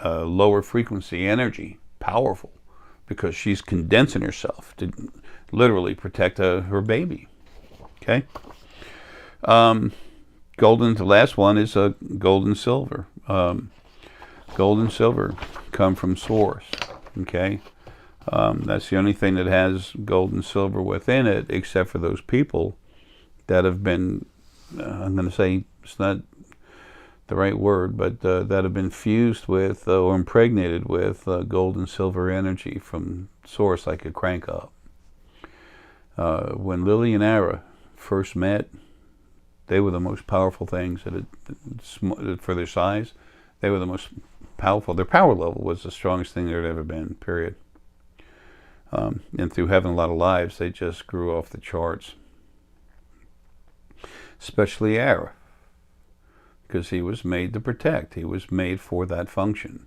lower frequency energy, powerful, because she's condensing herself to literally protect her baby. Okay. Golden, the last one is a gold and silver. Gold and silver come from source. Okay. That's the only thing that has gold and silver within it, except for those people that have been, I'm going to say it's not the right word, but that have been fused with or impregnated with gold and silver energy from source, like a crank up. When Lily and Arae first met, they were the most powerful things for their size. They were the most powerful. Their power level was the strongest thing there had ever been, period. And through having a lot of lives, they just grew off the charts. Especially Arae, because he was made to protect. He was made for that function.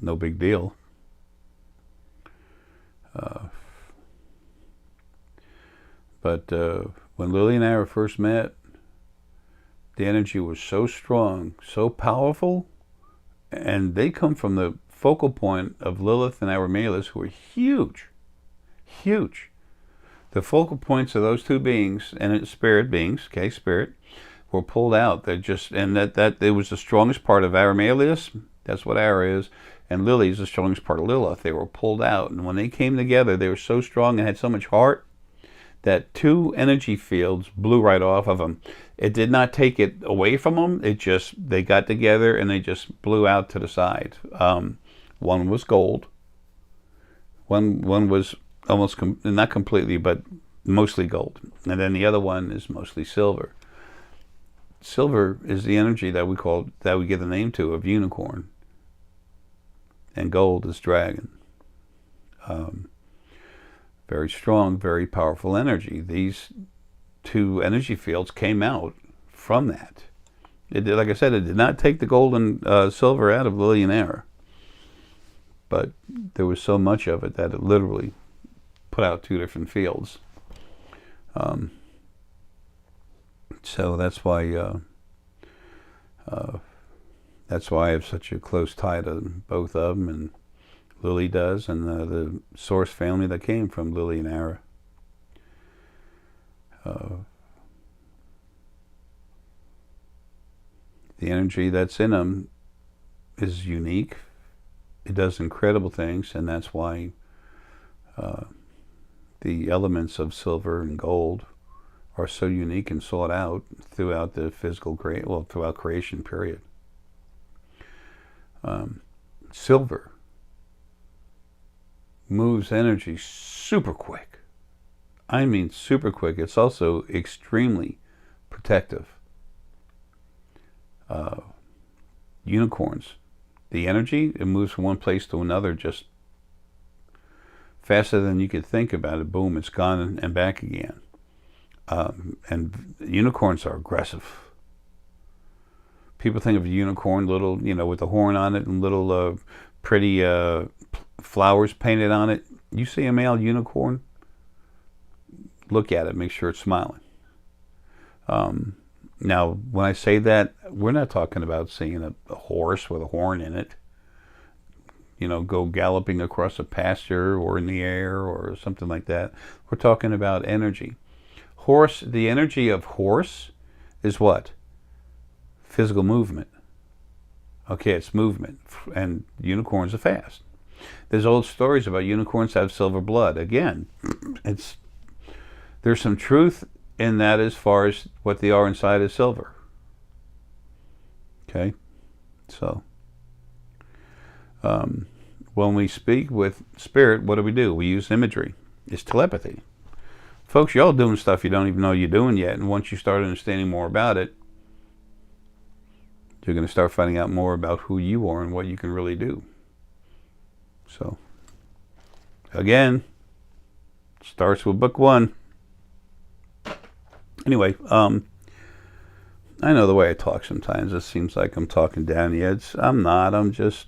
No big deal. But when Lily and Arae first met, the energy was so strong, so powerful, and they come from the focal point of Lilith and Arae, who are huge, huge. The focal points of those two beings, and spirit beings, okay, spirit, were pulled out. They just, and that it was the strongest part of Arae. That's what Arae is, and Lily is the strongest part of Lilith. They were pulled out, and when they came together, they were so strong and had so much heart that 2 energy fields blew right off of them. It did not take it away from them. They got together and they just blew out to the side. One was gold. One was almost, not completely, but mostly gold. And then the other one is mostly silver. Silver is the energy that we give the name to of unicorn. And gold is dragon. Very strong, very powerful energy. These 2 energy fields came out from that. Like I said, it did not take the gold and silver out of Lily and Arae. But there was so much of it that it literally put out 2 different fields. So that's why I have such a close tie to both of them, and Lily does, and the source family that came from Lily and Arae. The energy that's in them is unique. It does incredible things, and that's why the elements of silver and gold are so unique and sought out throughout the throughout creation period. Silver moves energy super quick. I mean super quick. It's also extremely protective. Unicorns, the energy, it moves from one place to another just faster than you could think about it. Boom, it's gone and back again. And unicorns are aggressive. People think of a unicorn, little, with the horn on it and little pretty flowers painted on it. You see a male unicorn, look at it, make sure it's smiling. Now, when I say that, we're not talking about seeing a horse with a horn in it, go galloping across a pasture or in the air or something like that. We're talking about energy. The energy of horse is what? Physical movement. Okay, it's movement, and unicorns are fast. There's old stories about unicorns that have silver blood. Again, there's some truth in that as far as what they are inside is silver. Okay, so when we speak with spirit, what do? We use imagery. It's telepathy. Folks, y'all doing stuff you don't even know you're doing yet, and once you start understanding more about it, you're going to start finding out more about who you are and what you can really do. So, again, starts with book 1. Anyway, I know the way I talk sometimes, it seems like I'm talking down the edge. I'm not. I'm just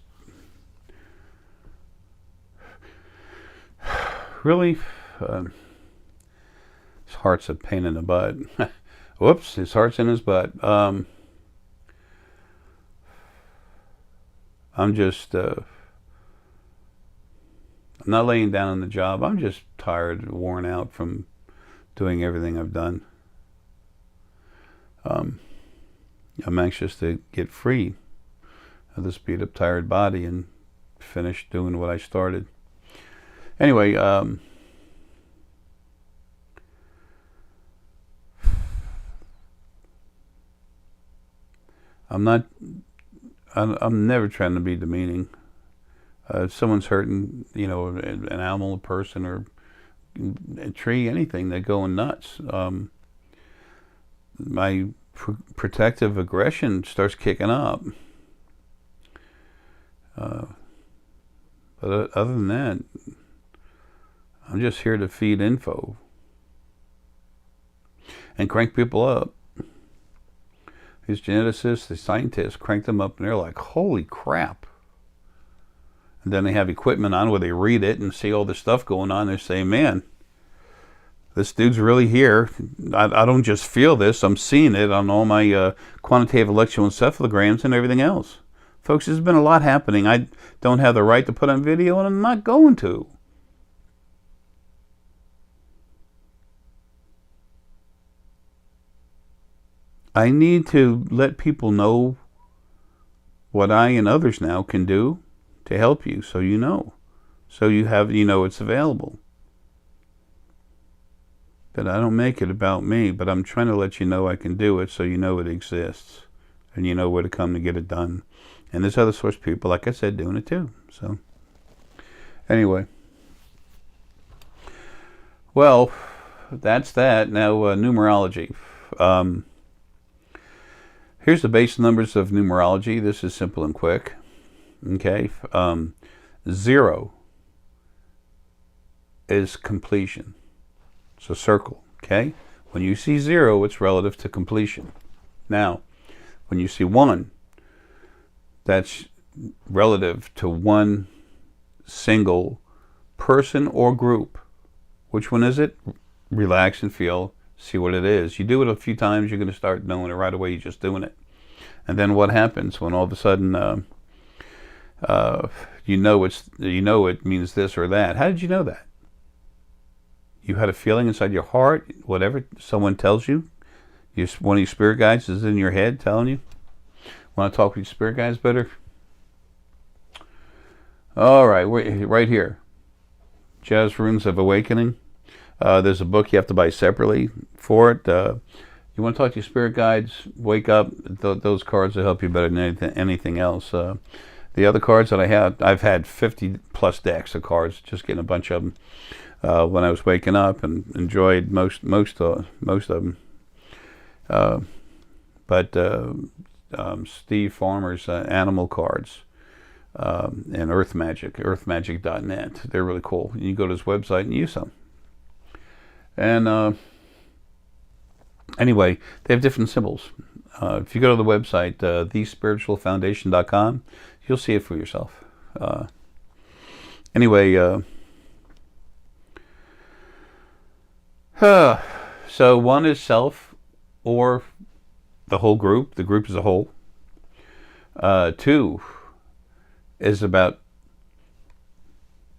really, his heart's a pain in the butt. Whoops, his heart's in his butt. I'm just, I'm not laying down on the job. I'm just tired and worn out from doing everything I've done. I'm anxious to get free of this beat up, tired body and finish doing what I started. Anyway, I'm never trying to be demeaning. If someone's hurting, an animal, a person, or a tree, anything, they're going nuts. My protective aggression starts kicking up. But other than that, I'm just here to feed info and crank people up. These geneticists, the scientists, crank them up and they're like, holy crap. And then they have equipment on where they read it and see all this stuff going on. They say, man, this dude's really here. I don't just feel this. I'm seeing it on all my quantitative electroencephalograms and everything else. Folks, there's been a lot happening. I don't have the right to put on video, and I'm not going to. I need to let people know what I and others now can do to help you, so you know. So you know it's available. But I don't make it about me, but I'm trying to let you know I can do it so you know it exists. And you know where to come to get it done. And there's other source people, like I said, doing it too. So, anyway. Well, that's that. Now, numerology. Here's the base numbers of numerology. This is simple and quick. Okay. 0 is completion. So circle. Okay. When you see 0, it's relative to completion. Now, when you see 1, that's relative to one single person or group. Which one is it? Relax and feel. See what it is. You do it a few times, you're going to start knowing it right away. You're just doing it. And then what happens when all of a sudden you know it means this or that? How did you know that? You had a feeling inside your heart, whatever someone tells you. One of your spirit guides is in your head telling you. Want to talk with your spirit guides better? All right, right here. Jazz Runes of Awakening. There's a book you have to buy separately for it. You want to talk to your spirit guides, wake up. Those cards will help you better than anything else. The other cards that I've had 50 plus decks of cards, just getting a bunch of them when I was waking up, and enjoyed most of them. But Steve Farmer's animal cards and Earth Magic, earthmagic.net. They're really cool. You can go to his website and use them. And anyway, they have different symbols. If you go to the website, thespiritualfoundation.com, you'll see it for yourself. Anyway, so 1 is self or the whole group. The group as a whole. 2 is about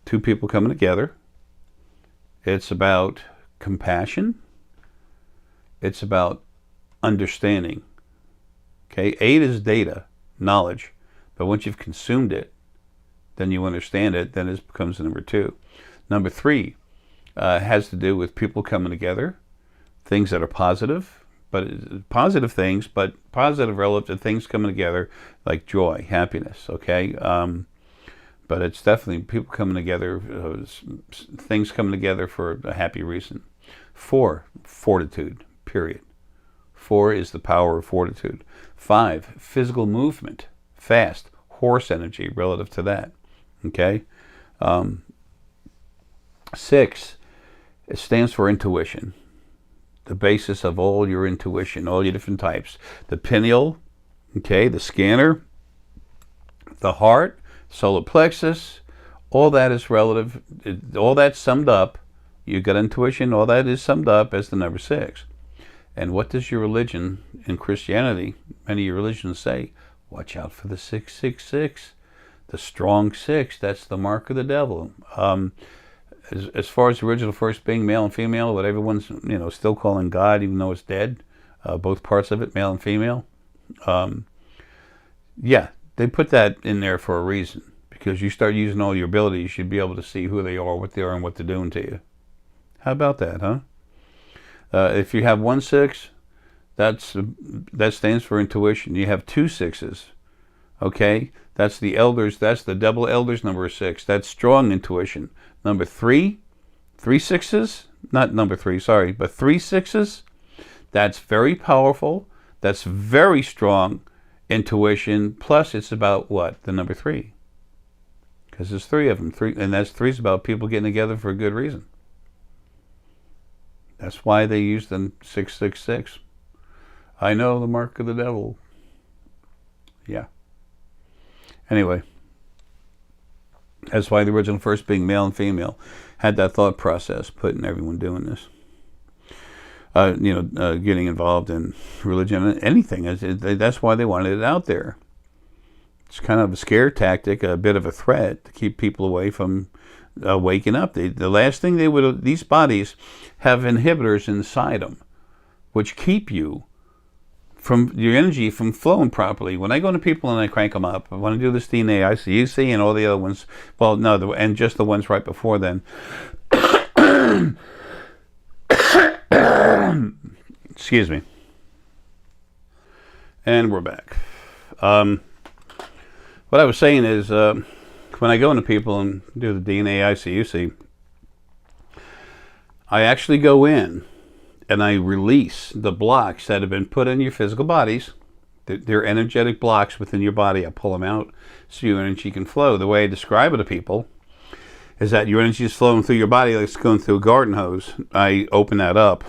2 people coming together. It's about compassion. It's about understanding. Okay, 8 is data, knowledge. But once you've consumed it, then you understand it, then it becomes number 2. Number 3 has to do with people coming together, things that are positive, but positive things, but positive relative to things coming together like joy, happiness, okay? But it's definitely people coming together, things coming together for a happy reason. 4, fortitude, period. 4 is the power of fortitude. 5, physical movement, fast, horse energy relative to that, okay? 6, it stands for intuition. The basis of all your intuition, all your different types. The pineal, okay, the scanner, the heart, solar plexus, all that is relative, all that's summed up. You got intuition, all that is summed up as the number 6. And what does your religion in Christianity, many of your religions say? Watch out for the 666, the strong 6. That's the mark of the devil. As far as the original first being male and female, what everyone's still calling God, even though it's dead, both parts of it, male and female. Yeah, they put that in there for a reason, because you start using all your abilities, you should be able to see who they are, what they are, and what they're doing to you. How about that, huh? If you have 1 6, that stands for intuition. You have 2 6s, okay? That's the elders. That's the double elders, number 6. That's strong intuition. Number 3, 3 6s, not number 3, sorry, but 3 6s. That's very powerful. That's very strong intuition. Plus, it's about what? The number 3. Because there's 3 of them. 3, and that's 3 is about people getting together for a good reason. That's why they use the 666. I know the mark of the devil. Yeah. Anyway, that's why the original first being male and female had that thought process, putting everyone doing this. Getting involved in religion, anything. That's why they wanted it out there. It's kind of a scare tactic, a bit of a threat to keep people away from waking up. The last thing these bodies have inhibitors inside them, which keep you from your energy from flowing properly. When I go to people and I crank them up, when I do this DNA, ICUC, and all the other ones, well, no, and just the ones right before then. Excuse me. And we're back. What I was saying is, when I go into people and do the DNA ICUC, I actually go in and I release the blocks that have been put in your physical bodies. They're energetic blocks within your body. I pull them out so your energy can flow. The way I describe it to people is that your energy is flowing through your body like it's going through a garden hose. I open that up.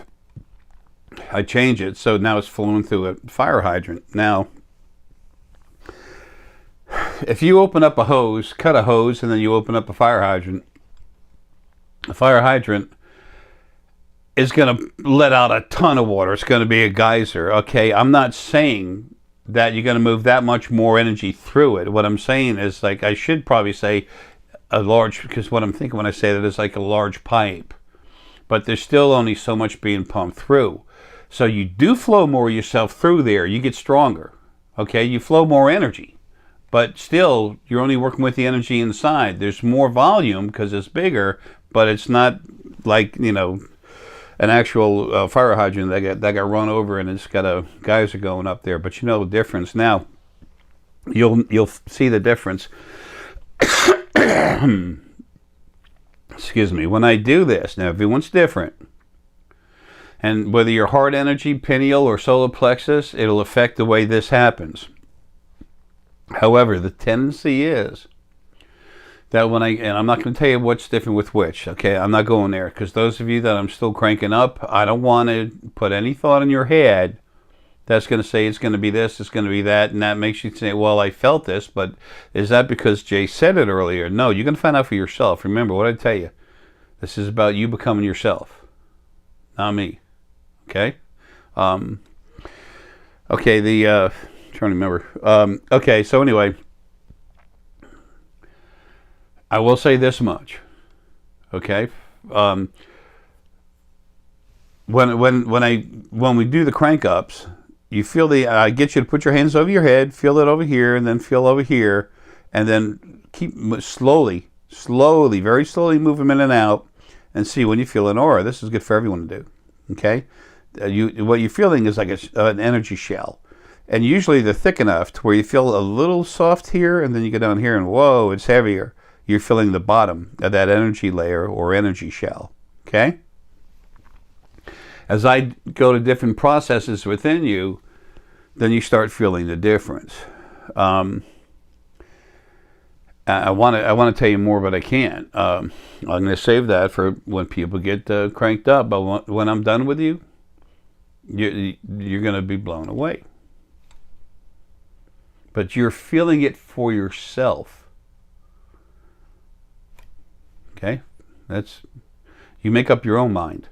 I change it so now it's flowing through a fire hydrant. Now, if you open up a hose, cut a hose, and then you open up a fire hydrant is going to let out a ton of water. It's going to be a geyser. Okay, I'm not saying that you're going to move that much more energy through it. What I'm saying is, like, I should probably say a large, because what I'm thinking when I say that is like a large pipe, but there's still only so much being pumped through. So you do flow more yourself through there. You get stronger. Okay, you flow more energy, but still you're only working with the energy inside. There's more volume because it's bigger, but it's not like, you know, an actual fire hydrant that got run over and it's got a geyser going up there. But you know the difference. Now you'll see the difference. Excuse me. When I do this, now everyone's different, and whether your heart energy, pineal, or solar plexus, it'll affect the way this happens. However, the tendency is that when and I'm not going to tell you what's different with which, okay? I'm not going there, because those of you that I'm still cranking up, I don't want to put any thought in your head that's going to say it's going to be this, it's going to be that, and that makes you say, well, I felt this, but is that because Jay said it earlier? No, you're going to find out for yourself. Remember what I tell you. This is about you becoming yourself, not me, okay? Okay, trying to remember. Okay, so anyway, I will say this much, okay? When we do the crank ups, you feel I get you to put your hands over your head, feel it over here, and then feel over here, and then keep slowly, very slowly move them in and out, and see when you feel an aura. This is good for everyone to do, okay? What you're feeling is like an energy shell. And usually they're thick enough to where you feel a little soft here, and then you go down here and whoa, it's heavier. You're feeling the bottom of that energy layer or energy shell, okay? As I go to different processes within you, then you start feeling the difference. I want to tell you more, but I can't. I'm going to save that for when people get cranked up. But when I'm done with you, you're going to be blown away. But you're feeling it for yourself. Okay? You make up your own mind.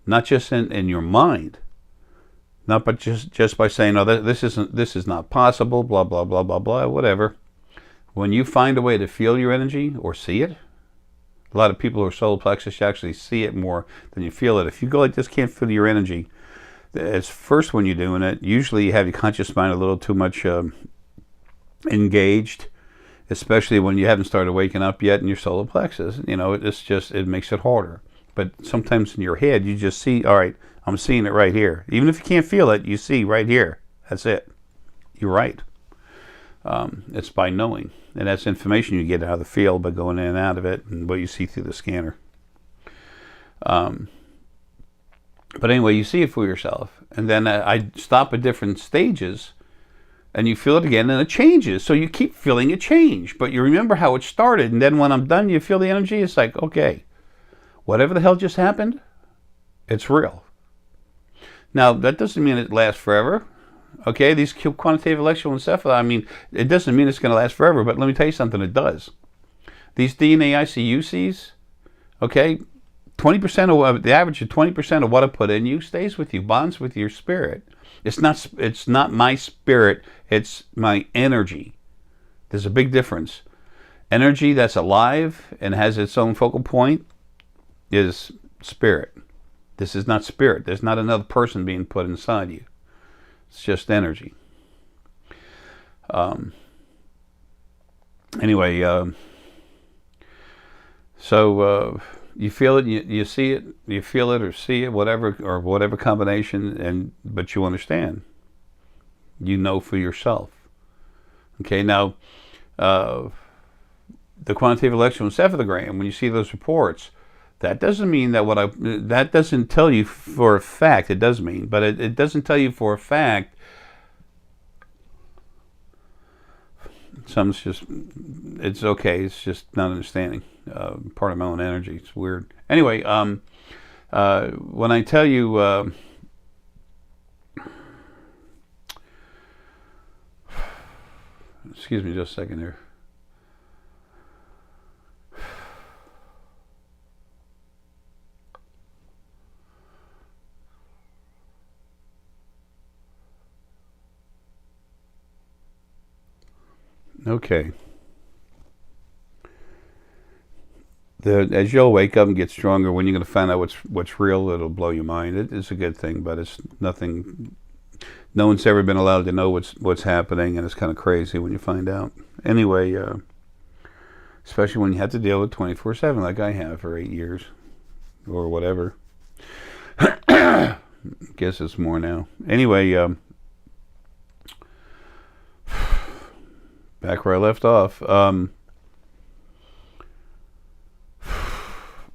Not just in your mind. Not but just by saying, no, this is not possible, blah, blah, blah, blah, blah, whatever. When you find a way to feel your energy or see it, a lot of people who are solar plexus actually see it more than you feel it. If you go like this, can't feel your energy, it's first when you're doing it, usually you have your conscious mind a little too much engaged, especially when you haven't started waking up yet in your solar plexus. You know, it makes it harder. But sometimes in your head, you just see, all right, I'm seeing it right here. Even if you can't feel it, you see right here. That's it. You're right. It's by knowing. And that's information you get out of the field by going in and out of it and what you see through the scanner. But anyway, you see it for yourself. And then I stop at different stages and you feel it again and it changes. So you keep feeling it change. But you remember how it started. And then when I'm done, you feel the energy. It's like, okay, whatever the hell just happened, it's real. Now, that doesn't mean it lasts forever. Okay, these quantitative electroencephalography, I mean, it doesn't mean it's going to last forever, but let me tell you something, it does. These DNA ICUCs, okay, 20% of the average of 20% of what I put in you stays with you, bonds with your spirit. It's not my spirit, it's my energy. There's a big difference. Energy that's alive and has its own focal point is spirit. This is not spirit. There's not another person being put inside you. It's just energy. Anyway, so You feel it, you see it, you feel it or see it, whatever combination, but you understand. You know for yourself. Okay, now, the quantitative electron encephalogram, when you see those reports, that doesn't mean that that doesn't tell you for a fact, it does mean, but it doesn't tell you for a fact. It's okay, it's just not understanding. Part of my own energy, it's weird. Anyway, when I tell you, excuse me just a second here. Okay. As you'll wake up and get stronger, when you're going to find out what's real, it'll blow your mind. It's a good thing, but it's nothing. No one's ever been allowed to know what's happening, and it's kind of crazy when you find out. Anyway, especially when you have to deal with 24/7, like I have for 8 years, or whatever. Guess it's more now. Anyway, back where I left off.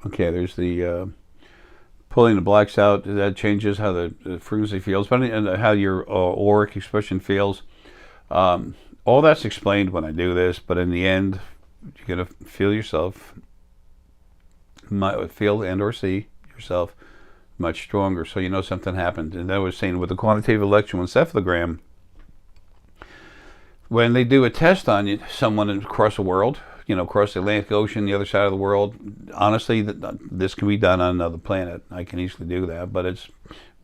Okay, there's the pulling the blacks out. That changes how the frequency feels, and how your auric expression feels. All that's explained when I do this, but in the end, you're going to feel yourself, feel and or see yourself much stronger, so you know something happened. And I was saying with the quantitative electroencephalogram, when they do a test on someone across the world, across the Atlantic Ocean, the other side of the world, honestly, this can be done on another planet. I can easily do that, but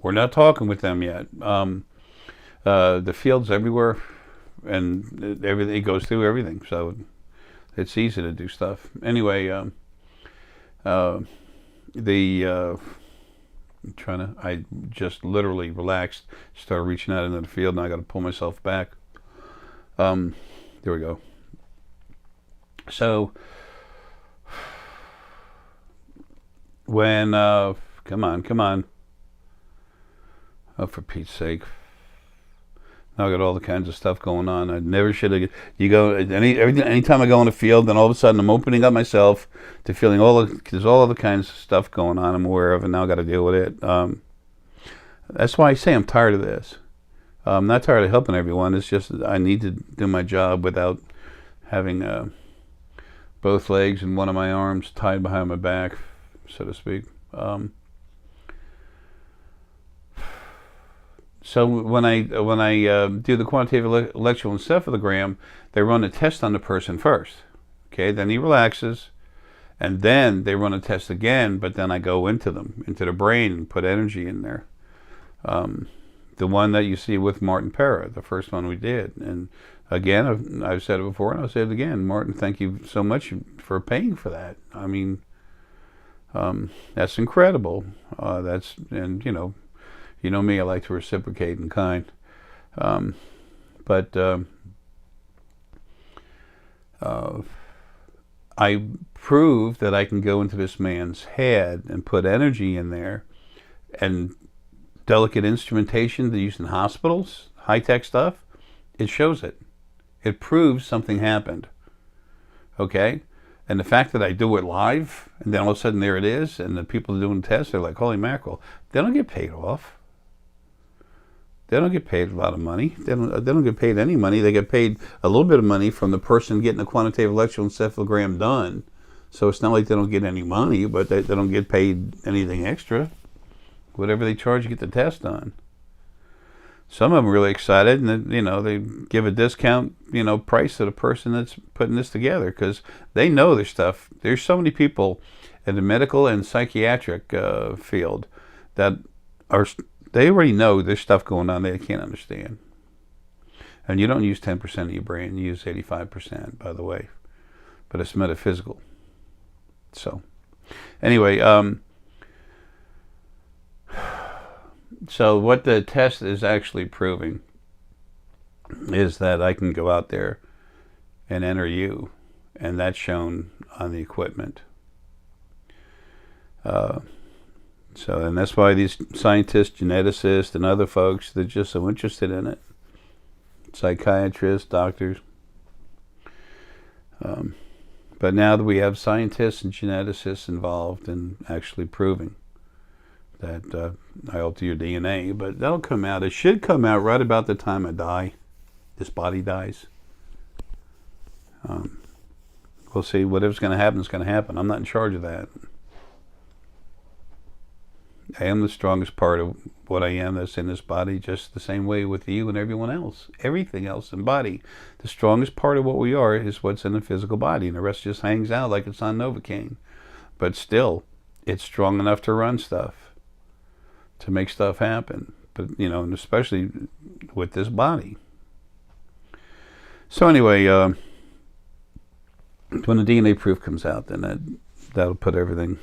we're not talking with them yet. The field's everywhere, and everything, it goes through everything, so it's easy to do stuff. Anyway, I just literally relaxed, started reaching out into the field, and I got to pull myself back. There we go. So when come on, oh, for Pete's sake, now I got all the kinds of stuff going on. I never should have. You go anytime I go in the field, then all of a sudden I'm opening up myself to feeling there's all other kinds of stuff going on I'm aware of, and now I got to deal with it. That's why I say I'm tired of this. I'm not tired of helping everyone. It's just I need to do my job without having both legs and one of my arms tied behind my back, so to speak. So when I do the quantitative electroencephalogram, they run a test on the person first. Okay, then he relaxes, and then they run a test again. But then I go into the brain, and put energy in there. The one that you see with Martin Parra, the first one we did. And again, I've said it before, and I'll say it again. Martin, thank you so much for paying for that. I mean, that's incredible. And you know me, I like to reciprocate in kind. But I proved that I can go into this man's head and put energy in there, and delicate instrumentation they use in hospitals, high-tech stuff, it shows it. It proves something happened. Okay? And the fact that I do it live, and then all of a sudden there it is, and the people doing tests, they're like, holy mackerel. They don't get paid off. They don't get paid a lot of money. They don't get paid any money. They get paid a little bit of money from the person getting the quantitative electroencephalogram done. So it's not like they don't get any money, but they don't get paid anything extra. Whatever they charge to get the test done. Some of them are really excited, and they give a discount, price to the person that's putting this together, because they know their stuff. There's so many people in the medical and psychiatric field that they already know there's stuff going on they can't understand. And you don't use 10% of your brain, you use 85%, by the way. But it's metaphysical. So, anyway, so what the test is actually proving is that I can go out there and enter you, and that's shown on the equipment. And that's why these scientists, geneticists, and other folks, they're just so interested in it. Psychiatrists, doctors. But now that we have scientists and geneticists involved in actually proving that I alter your DNA, but that'll come out. It should come out right about the time I die. This body dies. We'll see. Whatever's going to happen is going to happen. I'm not in charge of that. I am the strongest part of what I am that's in this body, just the same way with you and everyone else. Everything else in body. The strongest part of what we are is what's in the physical body, and the rest just hangs out like it's on Novocaine. But still, it's strong enough to run stuff, to make stuff happen. But, you know, and especially with this body. So anyway, when the DNA proof comes out, then that'll put everything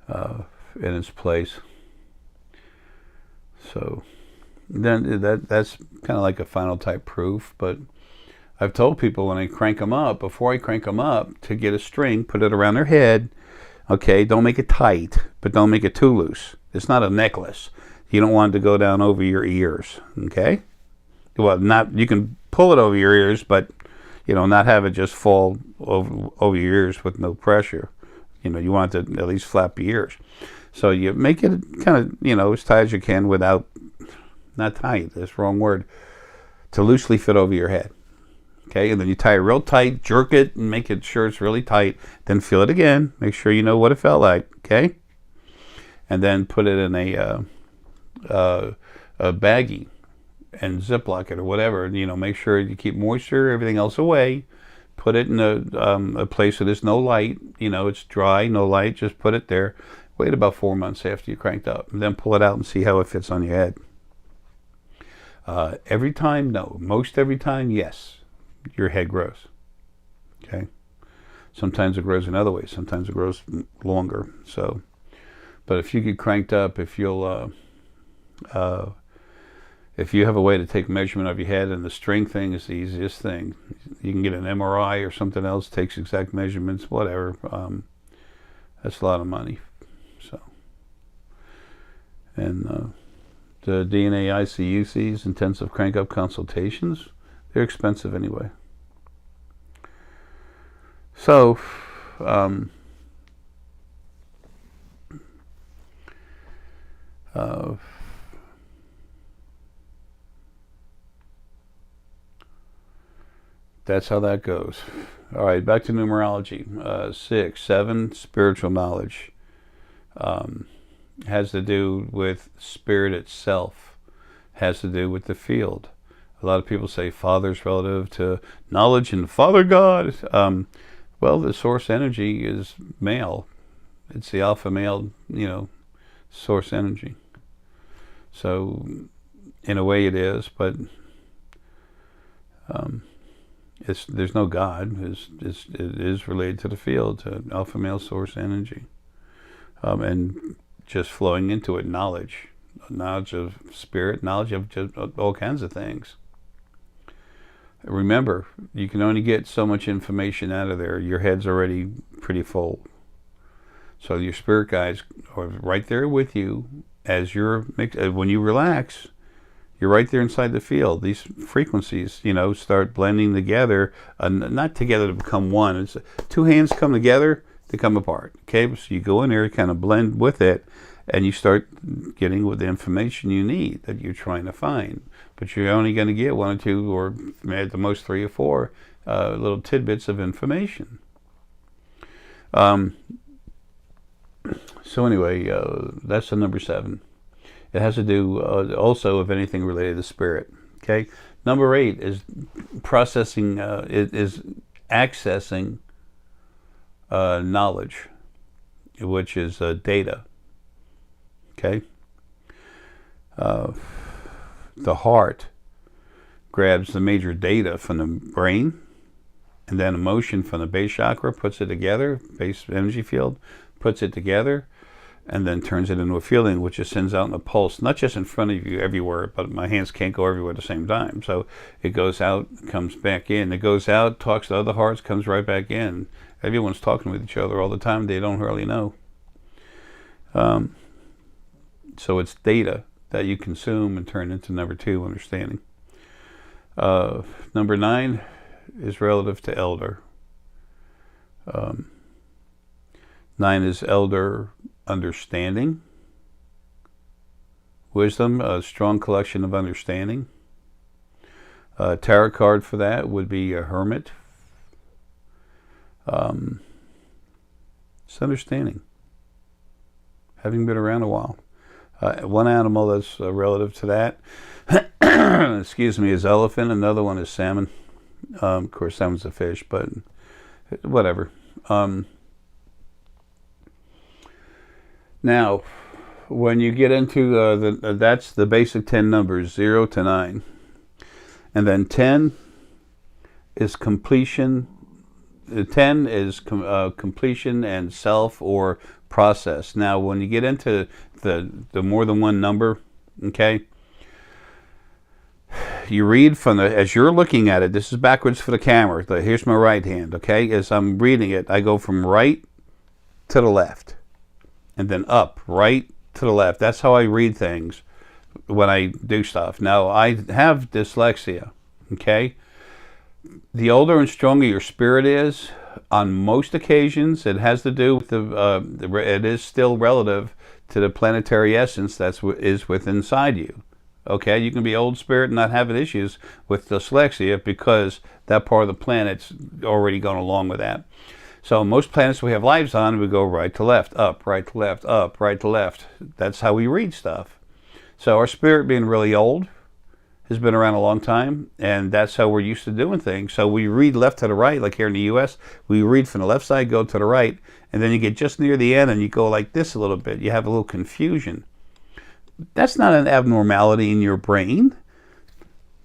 in its place. So then that's kind of like a final type proof. But I've told people when I crank them up, before I crank them up, to get a string, put it around their head. Okay, don't make it tight, but don't make it too loose. It's not a necklace. You don't want it to go down over your ears. Okay. Well, you can pull it over your ears, but not have it just fall over your ears with no pressure. You want it to at least flap your ears. So you make it kind of, as tight as you can without, not tight, that's the wrong word, to loosely fit over your head. Okay, and then you tie it real tight, jerk it, and make it sure it's really tight. Then feel it again. Make sure you know what it felt like. Okay, and then put it in a baggie and Ziploc it or whatever. Make sure you keep moisture, everything else away. Put it in a place where there's no light. It's dry, no light. Just put it there. Wait about 4 months after you cranked up, and then pull it out and see how it fits on your head. Every time, no. Most every time, yes. Your head grows. Okay. Sometimes it grows in other ways. Sometimes it grows longer. So, but if you get cranked up, if you have a way to take measurement of your head, and the string thing is the easiest thing. You can get an MRI or something else, takes exact measurements, whatever. That's a lot of money. So, and the DNA ICUCs, intensive crank-up consultations, they're expensive anyway. So, that's how that goes. All right, back to numerology. 6, 7, spiritual knowledge. Has to do with spirit itself. Has to do with the field. A lot of people say father's relative to knowledge and Father God. Well, the source energy is male. It's the alpha male, source energy. So, in a way, it is, but there's no God. It is related to the field, to alpha male source energy, and just flowing into it, knowledge of spirit, knowledge of just all kinds of things. Remember, you can only get so much information out of there. Your head's already pretty full. So your spirit guides are right there with you as when you relax. You're right there inside the field. These frequencies, start blending together, not together to become one. It's two hands come together, they come apart. Okay, so you go in there, kind of blend with it, and you start getting with the information you need that you're trying to find. But you're only going to get 1 or 2, or at the most 3 or 4 little tidbits of information. So anyway, that's the number 7. It has to do also with anything related to spirit. Okay. Number 8 is processing. Is accessing knowledge, which is data. Okay. The heart grabs the major data from the brain, and then emotion from the base chakra, puts it together, base energy field, puts it together, and then turns it into a feeling, which it sends out in a pulse, not just in front of you everywhere, but my hands can't go everywhere at the same time. So it goes out, comes back in. It goes out, talks to other hearts, comes right back in. Everyone's talking with each other all the time. They don't really know. So it's data that you consume and turn into number 2, understanding. Number 9 is relative to elder. 9 is elder understanding. Wisdom, a strong collection of understanding. Tarot card for that would be a hermit. It's understanding. Having been around a while. One animal that's relative to that, excuse me, is elephant. Another one is salmon. Of course, salmon's a fish, but whatever. Now, when you get into that's the basic 10 numbers, 0 to 9. And then 10 is completion. 10 is completion and self or process. Now, when you get into the more than one number, okay, you read from as you're looking at it, this is backwards for the camera. Here's my right hand, okay? As I'm reading it, I go from right to the left and then up, right to the left. That's how I read things when I do stuff. Now, I have dyslexia, okay? The older and stronger your spirit is, on most occasions, it has to do with it is still relative to the planetary essence that is within inside you. Okay, you can be old spirit and not having issues with dyslexia because that part of the planet's already gone along with that. So most planets we have lives on, we go right to left, up, right to left, up, right to left. That's how we read stuff. So our spirit being really old has been around a long time, and that's how we're used to doing things. So we read left to the right, like here in the U.S., we read from the left side, go to the right, and then you get just near the end and you go like this a little bit. You have a little confusion. That's not an abnormality in your brain.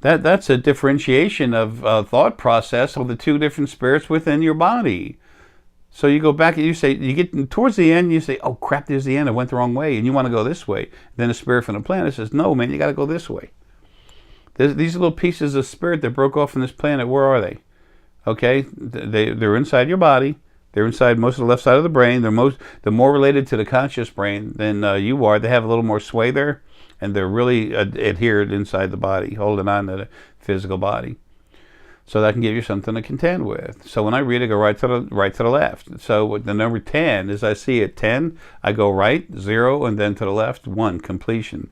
That's a differentiation of thought process of the two different spirits within your body. So you go back and you say, you get towards the end, you say, oh crap, there's the end, I went the wrong way, and you want to go this way. Then the spirit from the planet says, no man, you got to go this way. These little pieces of spirit that broke off from this planet, where are they? Okay, they're inside your body. They're inside most of the left side of the brain. They're more related to the conscious brain than you are. They have a little more sway there, and they're really adhered inside the body, holding on to the physical body. So that can give you something to contend with. So when I read it, I go right to the left. So with the number 10, as I see it, 10, I go right, 0, and then to the left, 1, completion.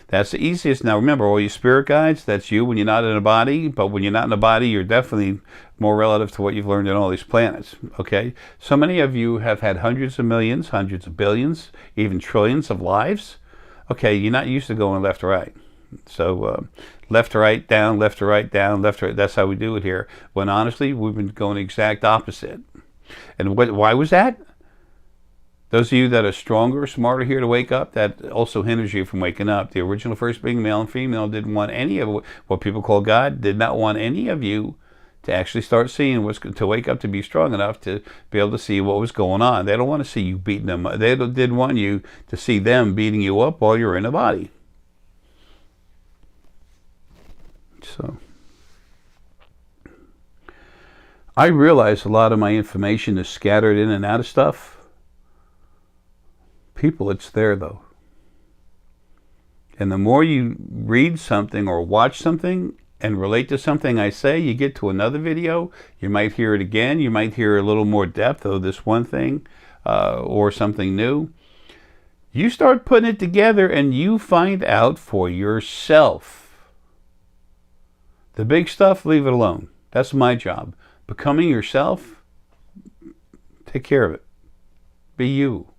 That's the easiest. Now remember, all you spirit guides, that's you when you're not in a body, but when you're not in a body, you're definitely more relative to what you've learned in all these planets, okay? So many of you have had hundreds of millions, hundreds of billions, even trillions of lives. Okay, you're not used to going left to right. So left to right, down, left to right, down, left to right. That's how we do it here. When honestly, we've been going the exact opposite. And why was that? Those of you that are stronger, smarter here to wake up, that also hinders you from waking up. The original first being male and female didn't want any of what people call God, did not want any of you to actually start seeing to wake up, to be strong enough to be able to see what was going on. They don't want to see you beating them up. They did want you to see them beating you up while you're in a body. So I realize a lot of my information is scattered in and out of stuff. People, it's there though. And the more you read something or watch something and relate to something I say, you get to another video, you might hear it again, you might hear a little more depth of this one thing or something new. You start putting it together and you find out for yourself. The big stuff, leave it alone. That's my job. Becoming yourself, take care of it. Be you.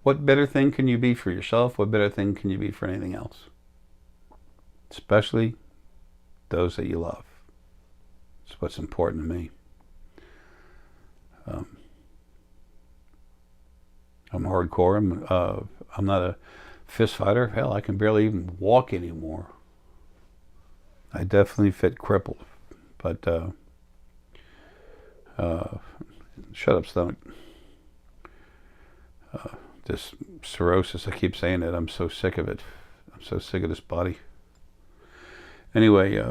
What better thing can you be for yourself? What better thing can you be for anything else? Especially those that you love. It's what's important to me. I'm hardcore. I'm not a fist fighter. Hell, I can barely even walk anymore. I definitely fit crippled. But, shut up, stomach. This cirrhosis, I keep saying it. I'm so sick of it. I'm so sick of this body. Anyway,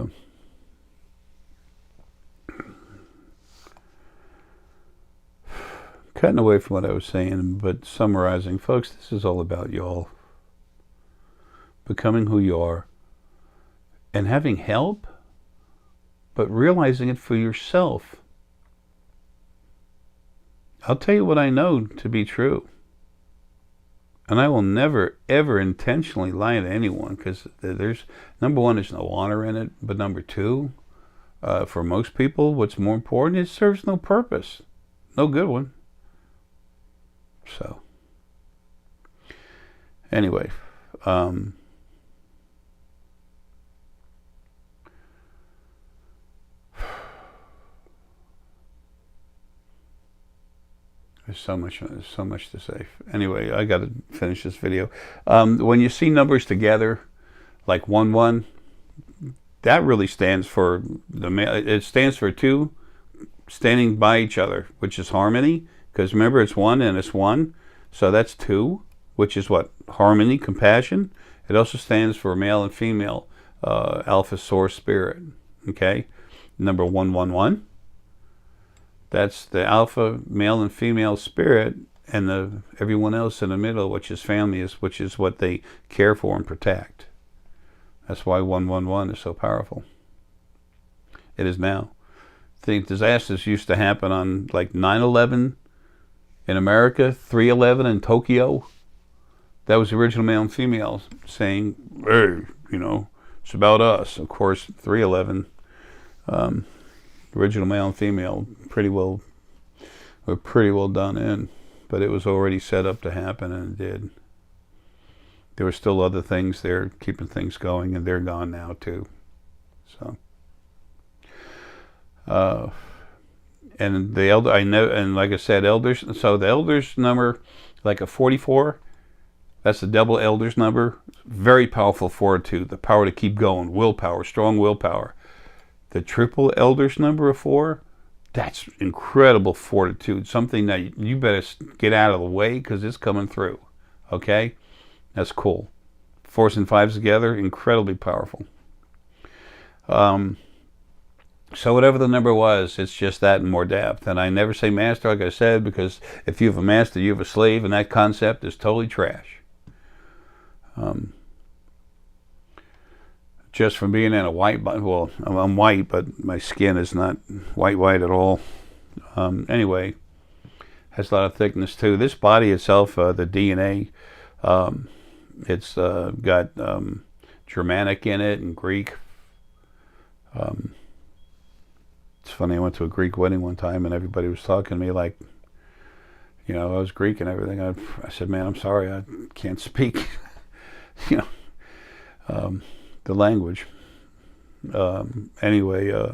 Cutting away from what I was saying, but summarizing, folks, this is all about y'all becoming who you are and having help, but realizing it for yourself. I'll tell you what I know to be true. And I will never, ever intentionally lie to anyone, because there's, number one, there's no honor in it. But number two, for most people, what's more important, it serves no purpose. No good one. So, anyway, there's so much to say. Anyway, I got to finish this video. When you see numbers together, like 1-1, that really stands for it stands for two standing by each other, which is harmony. Because remember, it's one and it's one, so that's two, which is what? Harmony, compassion. It also stands for male and female, alpha source spirit. Okay, number 111. That's the alpha male and female spirit, and everyone else in the middle, which is family, which is what they care for and protect. That's why 111 is so powerful. It is now. I think disasters used to happen on like 9/11 in America, 3/11 in Tokyo. That was the original male and female saying, "Hey, you know, it's about us." Of course, 3/11. Original male and female were pretty well done in, but it was already set up to happen, and it did. There were still other things there keeping things going, and they're gone now too. So, and the elder, I know, and like I said, elders. So the elders number, like a 44, that's the double elders number. Very powerful fortitude, the power to keep going, willpower, strong willpower. The triple elders number of 4, that's incredible fortitude. Something that you better get out of the way because it's coming through. Okay? That's cool. 4s and 5s together, incredibly powerful. So whatever the number was, it's just that in more depth. And I never say master, like I said, because if you have a master, you have a slave, and that concept is totally trash. Just from being in a white, well, I'm white, but my skin is not white at all. Anyway, has a lot of thickness too. This body itself, the DNA, it's got Germanic in it and Greek. It's funny, I went to a Greek wedding one time and everybody was talking to me like, you know, I was Greek and everything. I said, man, I'm sorry, I can't speak, you know, the language. Anyway,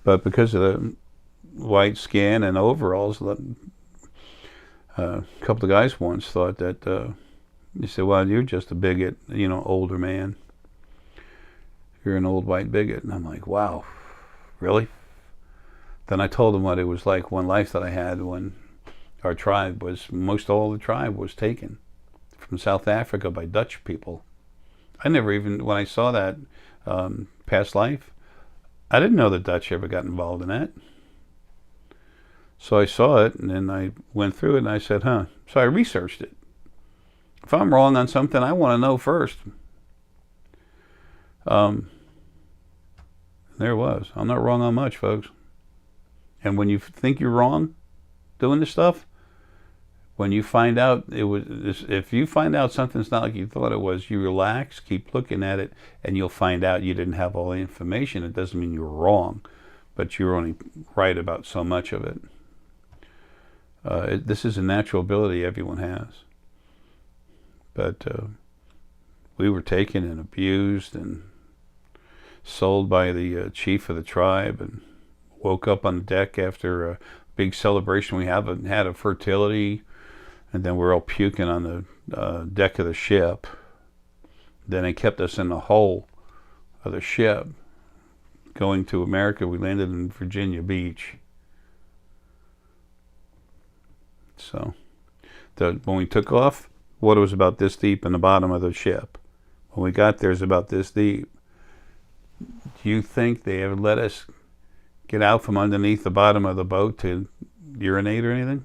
but because of the white skin and overalls, a couple of guys once thought that, they said, well, you're just a bigot, you know, older man. You're an old white bigot. And I'm like, wow, really? Then I told them what it was like one life that I had when our tribe was, most all the tribe was taken from South Africa by Dutch people. I never even, when I saw that past life, I didn't know the Dutch ever got involved in that. So I saw it, and then I went through it, and I said, huh. So I researched it. If I'm wrong on something, I want to know first. There it was. I'm not wrong on much, folks. And when you think you're wrong doing this stuff, when you find out if you find out something's not like you thought it was, you relax, keep looking at it, and you'll find out you didn't have all the information. It doesn't mean you're wrong, but you're only right about so much of it. This is a natural ability everyone has. But we were taken and abused and sold by the chief of the tribe, and woke up on the deck after a big celebration we had of fertility, and then we're all puking on the deck of the ship. Then they kept us in the hull of the ship going to America. We landed in Virginia Beach. So when we took off, water was about this deep in the bottom of the ship. When we got there, it's about this deep. Do you think they ever let us get out from underneath the bottom of the boat to urinate or anything?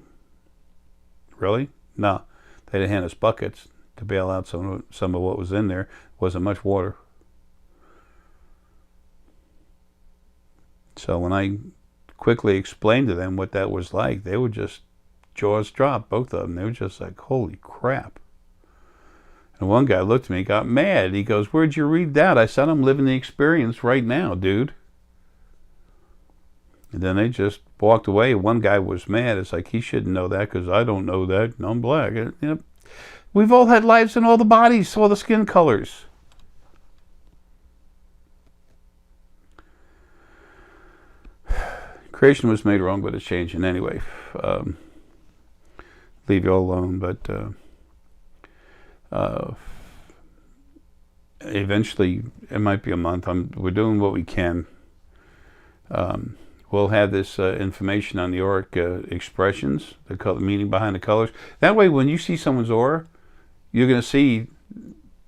Really? No. They didn't hand us buckets to bail out some of what was in there. It wasn't much water. So when I quickly explained to them what that was like, they were just jaws dropped, both of them. They were just like, holy crap. And one guy looked at me, got mad. He goes, where'd you read that? I said, I'm living the experience right now, dude. And then they just walked away. One guy was mad. It's like, he shouldn't know that because I don't know that. And I'm black. You know, we've all had lives in all the bodies, all the skin colors. Creation was made wrong, but it's changing anyway. Leave you all alone, but eventually, it might be a month. We're doing what we can. We'll have this information on the Auric expressions, the color, meaning behind the colors. That way, when you see someone's aura, you're going to see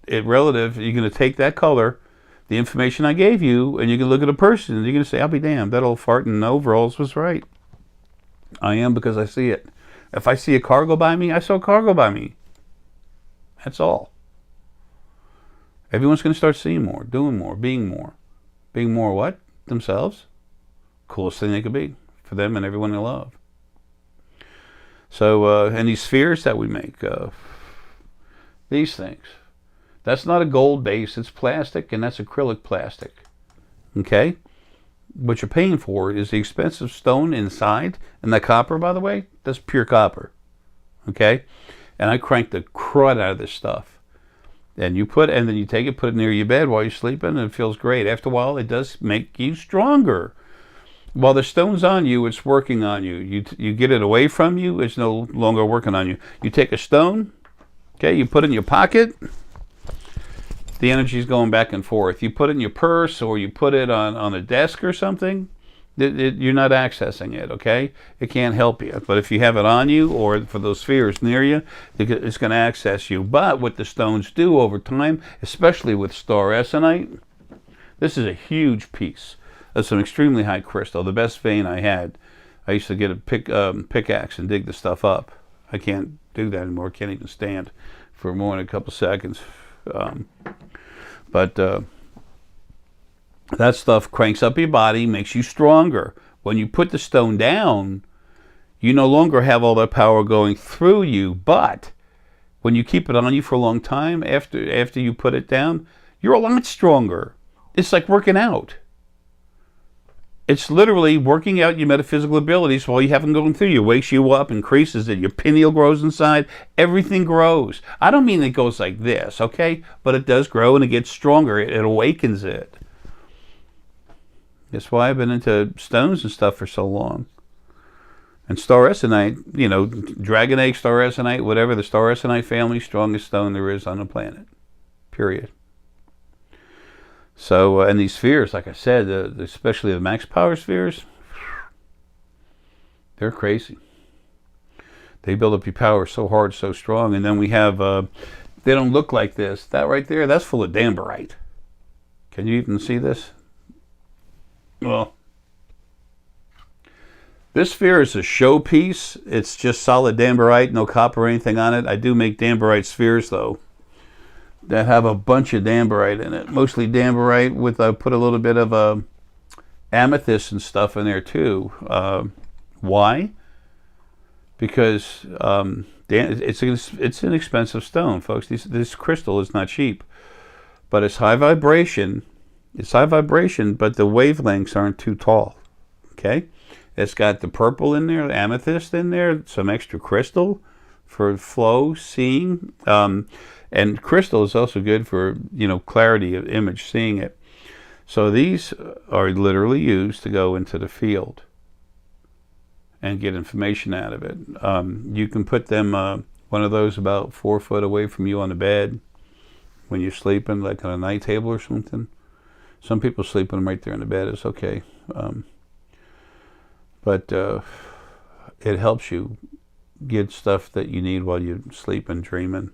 it relative. You're going to take that color, the information I gave you, and you can look at a person, and you're going to say, I'll be damned, that old fart in overalls was right. I am, because I see it. If I see a car go by me, I saw a car go by me. That's all. Everyone's going to start seeing more, doing more, being more. Being more what? Themselves. Coolest thing they could be for them and everyone they love. So, and these spheres that we make, these things, that's not a gold base, it's plastic, and that's acrylic plastic. Okay? What you're paying for is the expensive stone inside, and the copper, by the way, that's pure copper. Okay? And I crank the crud out of this stuff. And then you take it, put it near your bed while you're sleeping, and it feels great. After a while, it does make you stronger. While the stone's on you, it's working on you. You get it away from you, it's no longer working on you. You take a stone, okay, you put it in your pocket, the energy's going back and forth. You put it in your purse or you put it on a desk or something, you're not accessing it, okay? It can't help you. But if you have it on you or for those spheres near you, it's going to access you. But what the stones do over time, especially with star essonite, this is a huge piece of some extremely high crystal, the best vein I had. I used to get a pickaxe and dig the stuff up. I can't do that anymore. Can't even stand for more than a couple seconds. But that stuff cranks up your body, makes you stronger. When you put the stone down, you no longer have all that power going through you. But when you keep it on you for a long time, after you put it down, you're a lot stronger. It's like working out. It's literally working out your metaphysical abilities while you have them going through you. It wakes you up, increases it. Your pineal grows inside. Everything grows. I don't mean it goes like this, okay? But it does grow and it gets stronger. It awakens it. That's why I've been into stones and stuff for so long. And star essonite, you know, dragon egg, star essonite, whatever, the star essonite family, strongest stone there is on the planet. Period. So, and these spheres, like I said, especially the max power spheres, they're crazy. They build up your power so hard, so strong. And then we have, they don't look like this. That right there, that's full of damberite. Can you even see this? Well, this sphere is a showpiece. It's just solid damberite, no copper or anything on it. I do make damberite spheres, though, that have a bunch of damberite in it. Mostly damberite with, I put a little bit of amethyst and stuff in there too. Why? Because it's an expensive stone, folks. This crystal is not cheap, but it's high vibration. It's high vibration, but the wavelengths aren't too tall. Okay, it's got the purple in there, the amethyst in there, some extra crystal for flow, seeing. And crystal is also good for, you know, clarity of image, seeing it. So these are literally used to go into the field and get information out of it. You can put them, one of those about 4 foot away from you on the bed when you're sleeping, like on a night table or something. Some people sleep with them right there in the bed. It's okay. But it helps you get stuff that you need while you're sleeping, dreaming.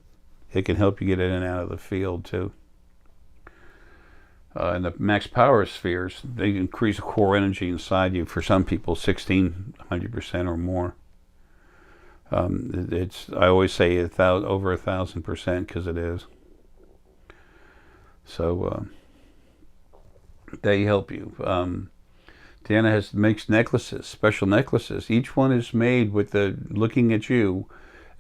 It can help you get in and out of the field too. And the max power spheres, they increase core energy inside you. For some people, 1,600% or more. I always say over 1,000%, because it is. So they help you. Deanna makes necklaces, special necklaces. Each one is made with looking at you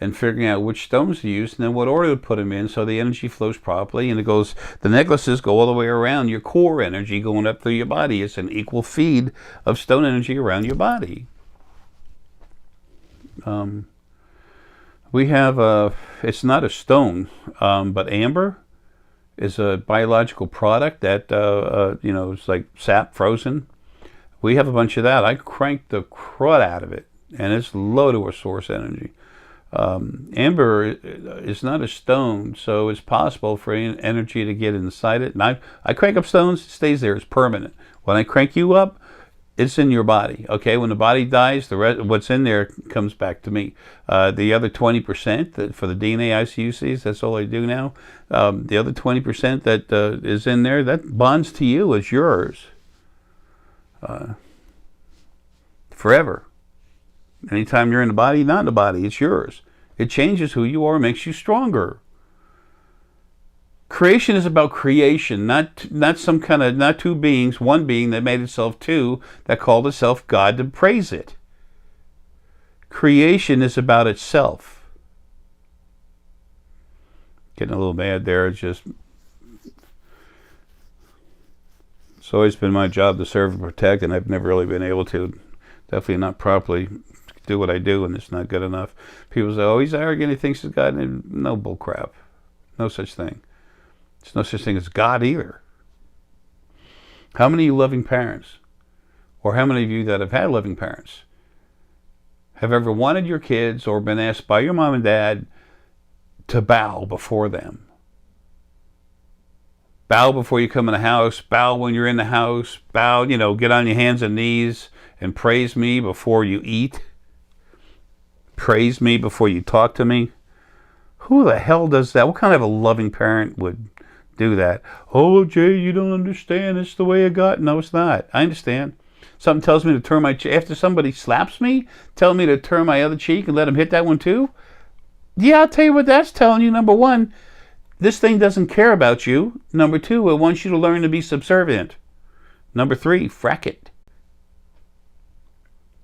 and figuring out which stones to use, and then what order to put them in, so the energy flows properly. And the necklaces go all the way around your core energy, going up through your body. It's an equal feed of stone energy around your body. We have it's not a stone, but amber is a biological product that it's like sap frozen. We have a bunch of that. I cranked the crud out of it, and it's loaded with source energy. Amber is not a stone, so it's possible for energy to get inside it. And I crank up stones, it stays there, it's permanent. When I crank you up, it's in your body. Okay, when the body dies, what's in there comes back to me. The other 20% for the DNA ICUCs, that's all I do now. The other 20% that is in there, that bonds to you as yours. Forever. Anytime you're in the body, not in the body, it's yours. It changes who you are, makes you stronger. Creation is about creation, not two beings, one being that made itself two, that called itself God to praise it. Creation is about itself. Getting a little mad there, it's always been my job to serve and protect, and I've never really been able to. Definitely not properly do what I do, and it's not good enough. People say, oh, he's arrogant, he thinks he's God. No, bull crap. No such thing. There's no such thing as God either. How many of you loving parents, or how many of you that have had loving parents, have ever wanted your kids or been asked by your mom and dad to bow before them? Bow before you come in the house, bow when you're in the house, bow, get on your hands and knees and praise me before you eat. Praise me before you talk to me. Who the hell does that? What kind of a loving parent would do that? Oh, Jay, you don't understand. It's the way of God. No, it's not. I understand. Something tells me to turn my cheek. After somebody slaps me, tell me to turn my other cheek and let him hit that one too? Yeah, I'll tell you what that's telling you. Number one, this thing doesn't care about you. Number two, it wants you to learn to be subservient. Number three, frack it.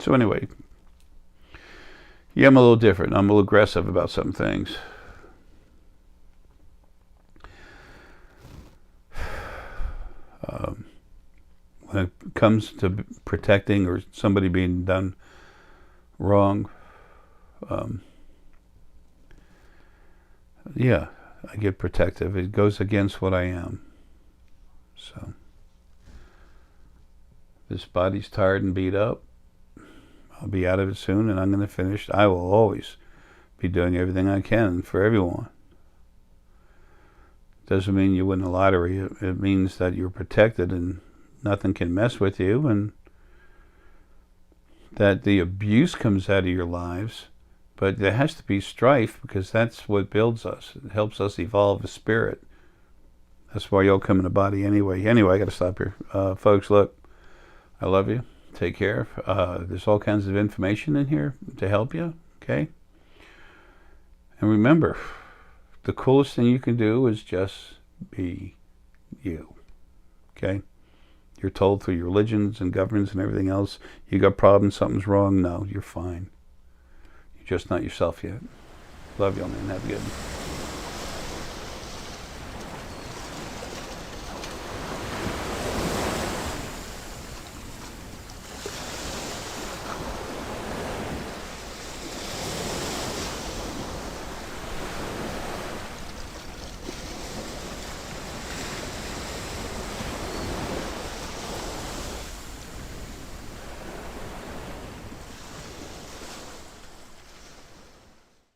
So anyway, yeah, I'm a little different. I'm a little aggressive about some things. When it comes to protecting or somebody being done wrong, yeah, I get protective. It goes against what I am. So, this body's tired and beat up. I'll be out of it soon, and I'm going to finish. I will always be doing everything I can for everyone. Doesn't mean you win the lottery. It means that you're protected and nothing can mess with you, and that the abuse comes out of your lives. But there has to be strife, because that's what builds us. It helps us evolve the spirit. That's why y'all come in the body anyway. Anyway, I got to stop here. Folks, look, I love you. Take care. There's all kinds of information in here to help you, okay? And remember, the coolest thing you can do is just be you, okay? You're told through your religions and governments and everything else, you got problems, something's wrong. No, you're fine. You're just not yourself yet. Love y'all, man. Have a good one.